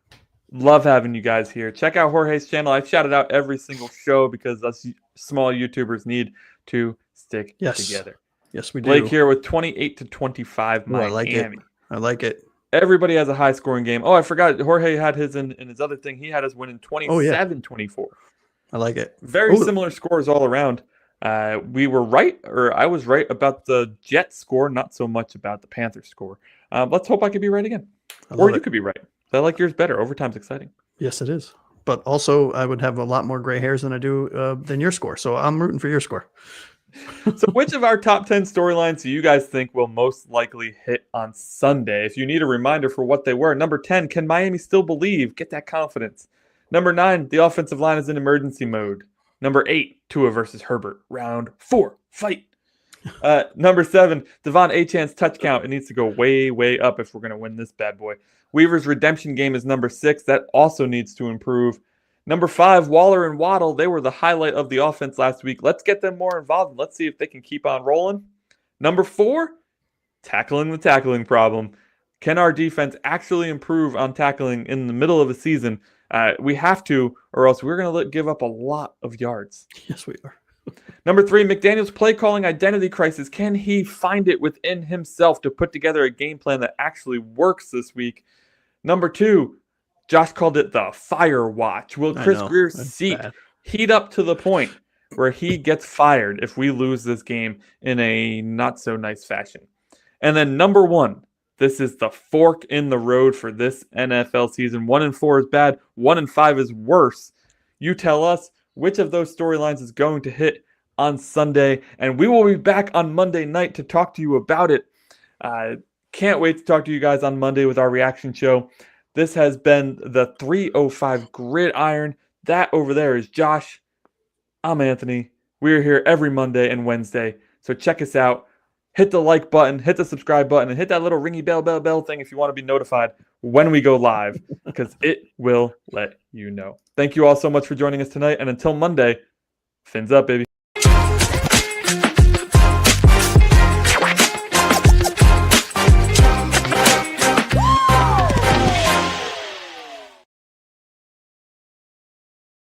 Love having you guys here. Check out Jorge's channel. I shout it out every single show because us small YouTubers need to stick together. Yes, we do. Blake here with 28-25 Miami. I like it. Everybody has a high-scoring game. Oh, I forgot. Jorge had his in his other thing. He had us winning 27-24. I like it. Very similar scores all around. We were right, or I was right about the Jets score, not so much about the Panthers score. Let's hope I could be right again. Or you could be right. I like yours better. Overtime's exciting. Yes, it is. But also, I would have a lot more gray hairs than I do than your score. So I'm rooting for your score. So which of our top 10 storylines do you guys think will most likely hit on Sunday? If you need a reminder for what they were. Number 10, can Miami still believe? Get that confidence. Number 9, the offensive line is in emergency mode. Number 8, Tua versus Herbert. Round 4, fight. Number 7, Devon Achan's touch count. It needs to go way, way up if we're going to win this bad boy. Weaver's redemption game is number 6. That also needs to improve. Number 5, Waller and Waddle. They were the highlight of the offense last week. Let's get them more involved. Let's see if they can keep on rolling. Number 4, tackling the tackling problem. Can our defense actually improve on tackling in the middle of a season? We have to, or else we're going to give up a lot of yards. Yes, we are. Number 3, McDaniel's play calling identity crisis. Can he find it within himself to put together a game plan that actually works this week? Number 2, Josh called it the firewatch. Will Chris Grier's seat heat up to the point where he gets fired if we lose this game in a not so nice fashion? And then number 1, this is the fork in the road for this NFL season. 1-4 is bad. 1-5 is worse. You tell us which of those storylines is going to hit on Sunday, and we will be back on Monday night to talk to you about it. Can't wait to talk to you guys on Monday with our reaction show. This has been the 305 Gridiron. That over there is Josh. I'm Anthony. We're here every Monday and Wednesday, so check us out. Hit the like button, hit the subscribe button, and hit that little ringy bell thing if you want to be notified when we go live, because it will let you know. Thank you all so much for joining us tonight, and until Monday, fins up, baby.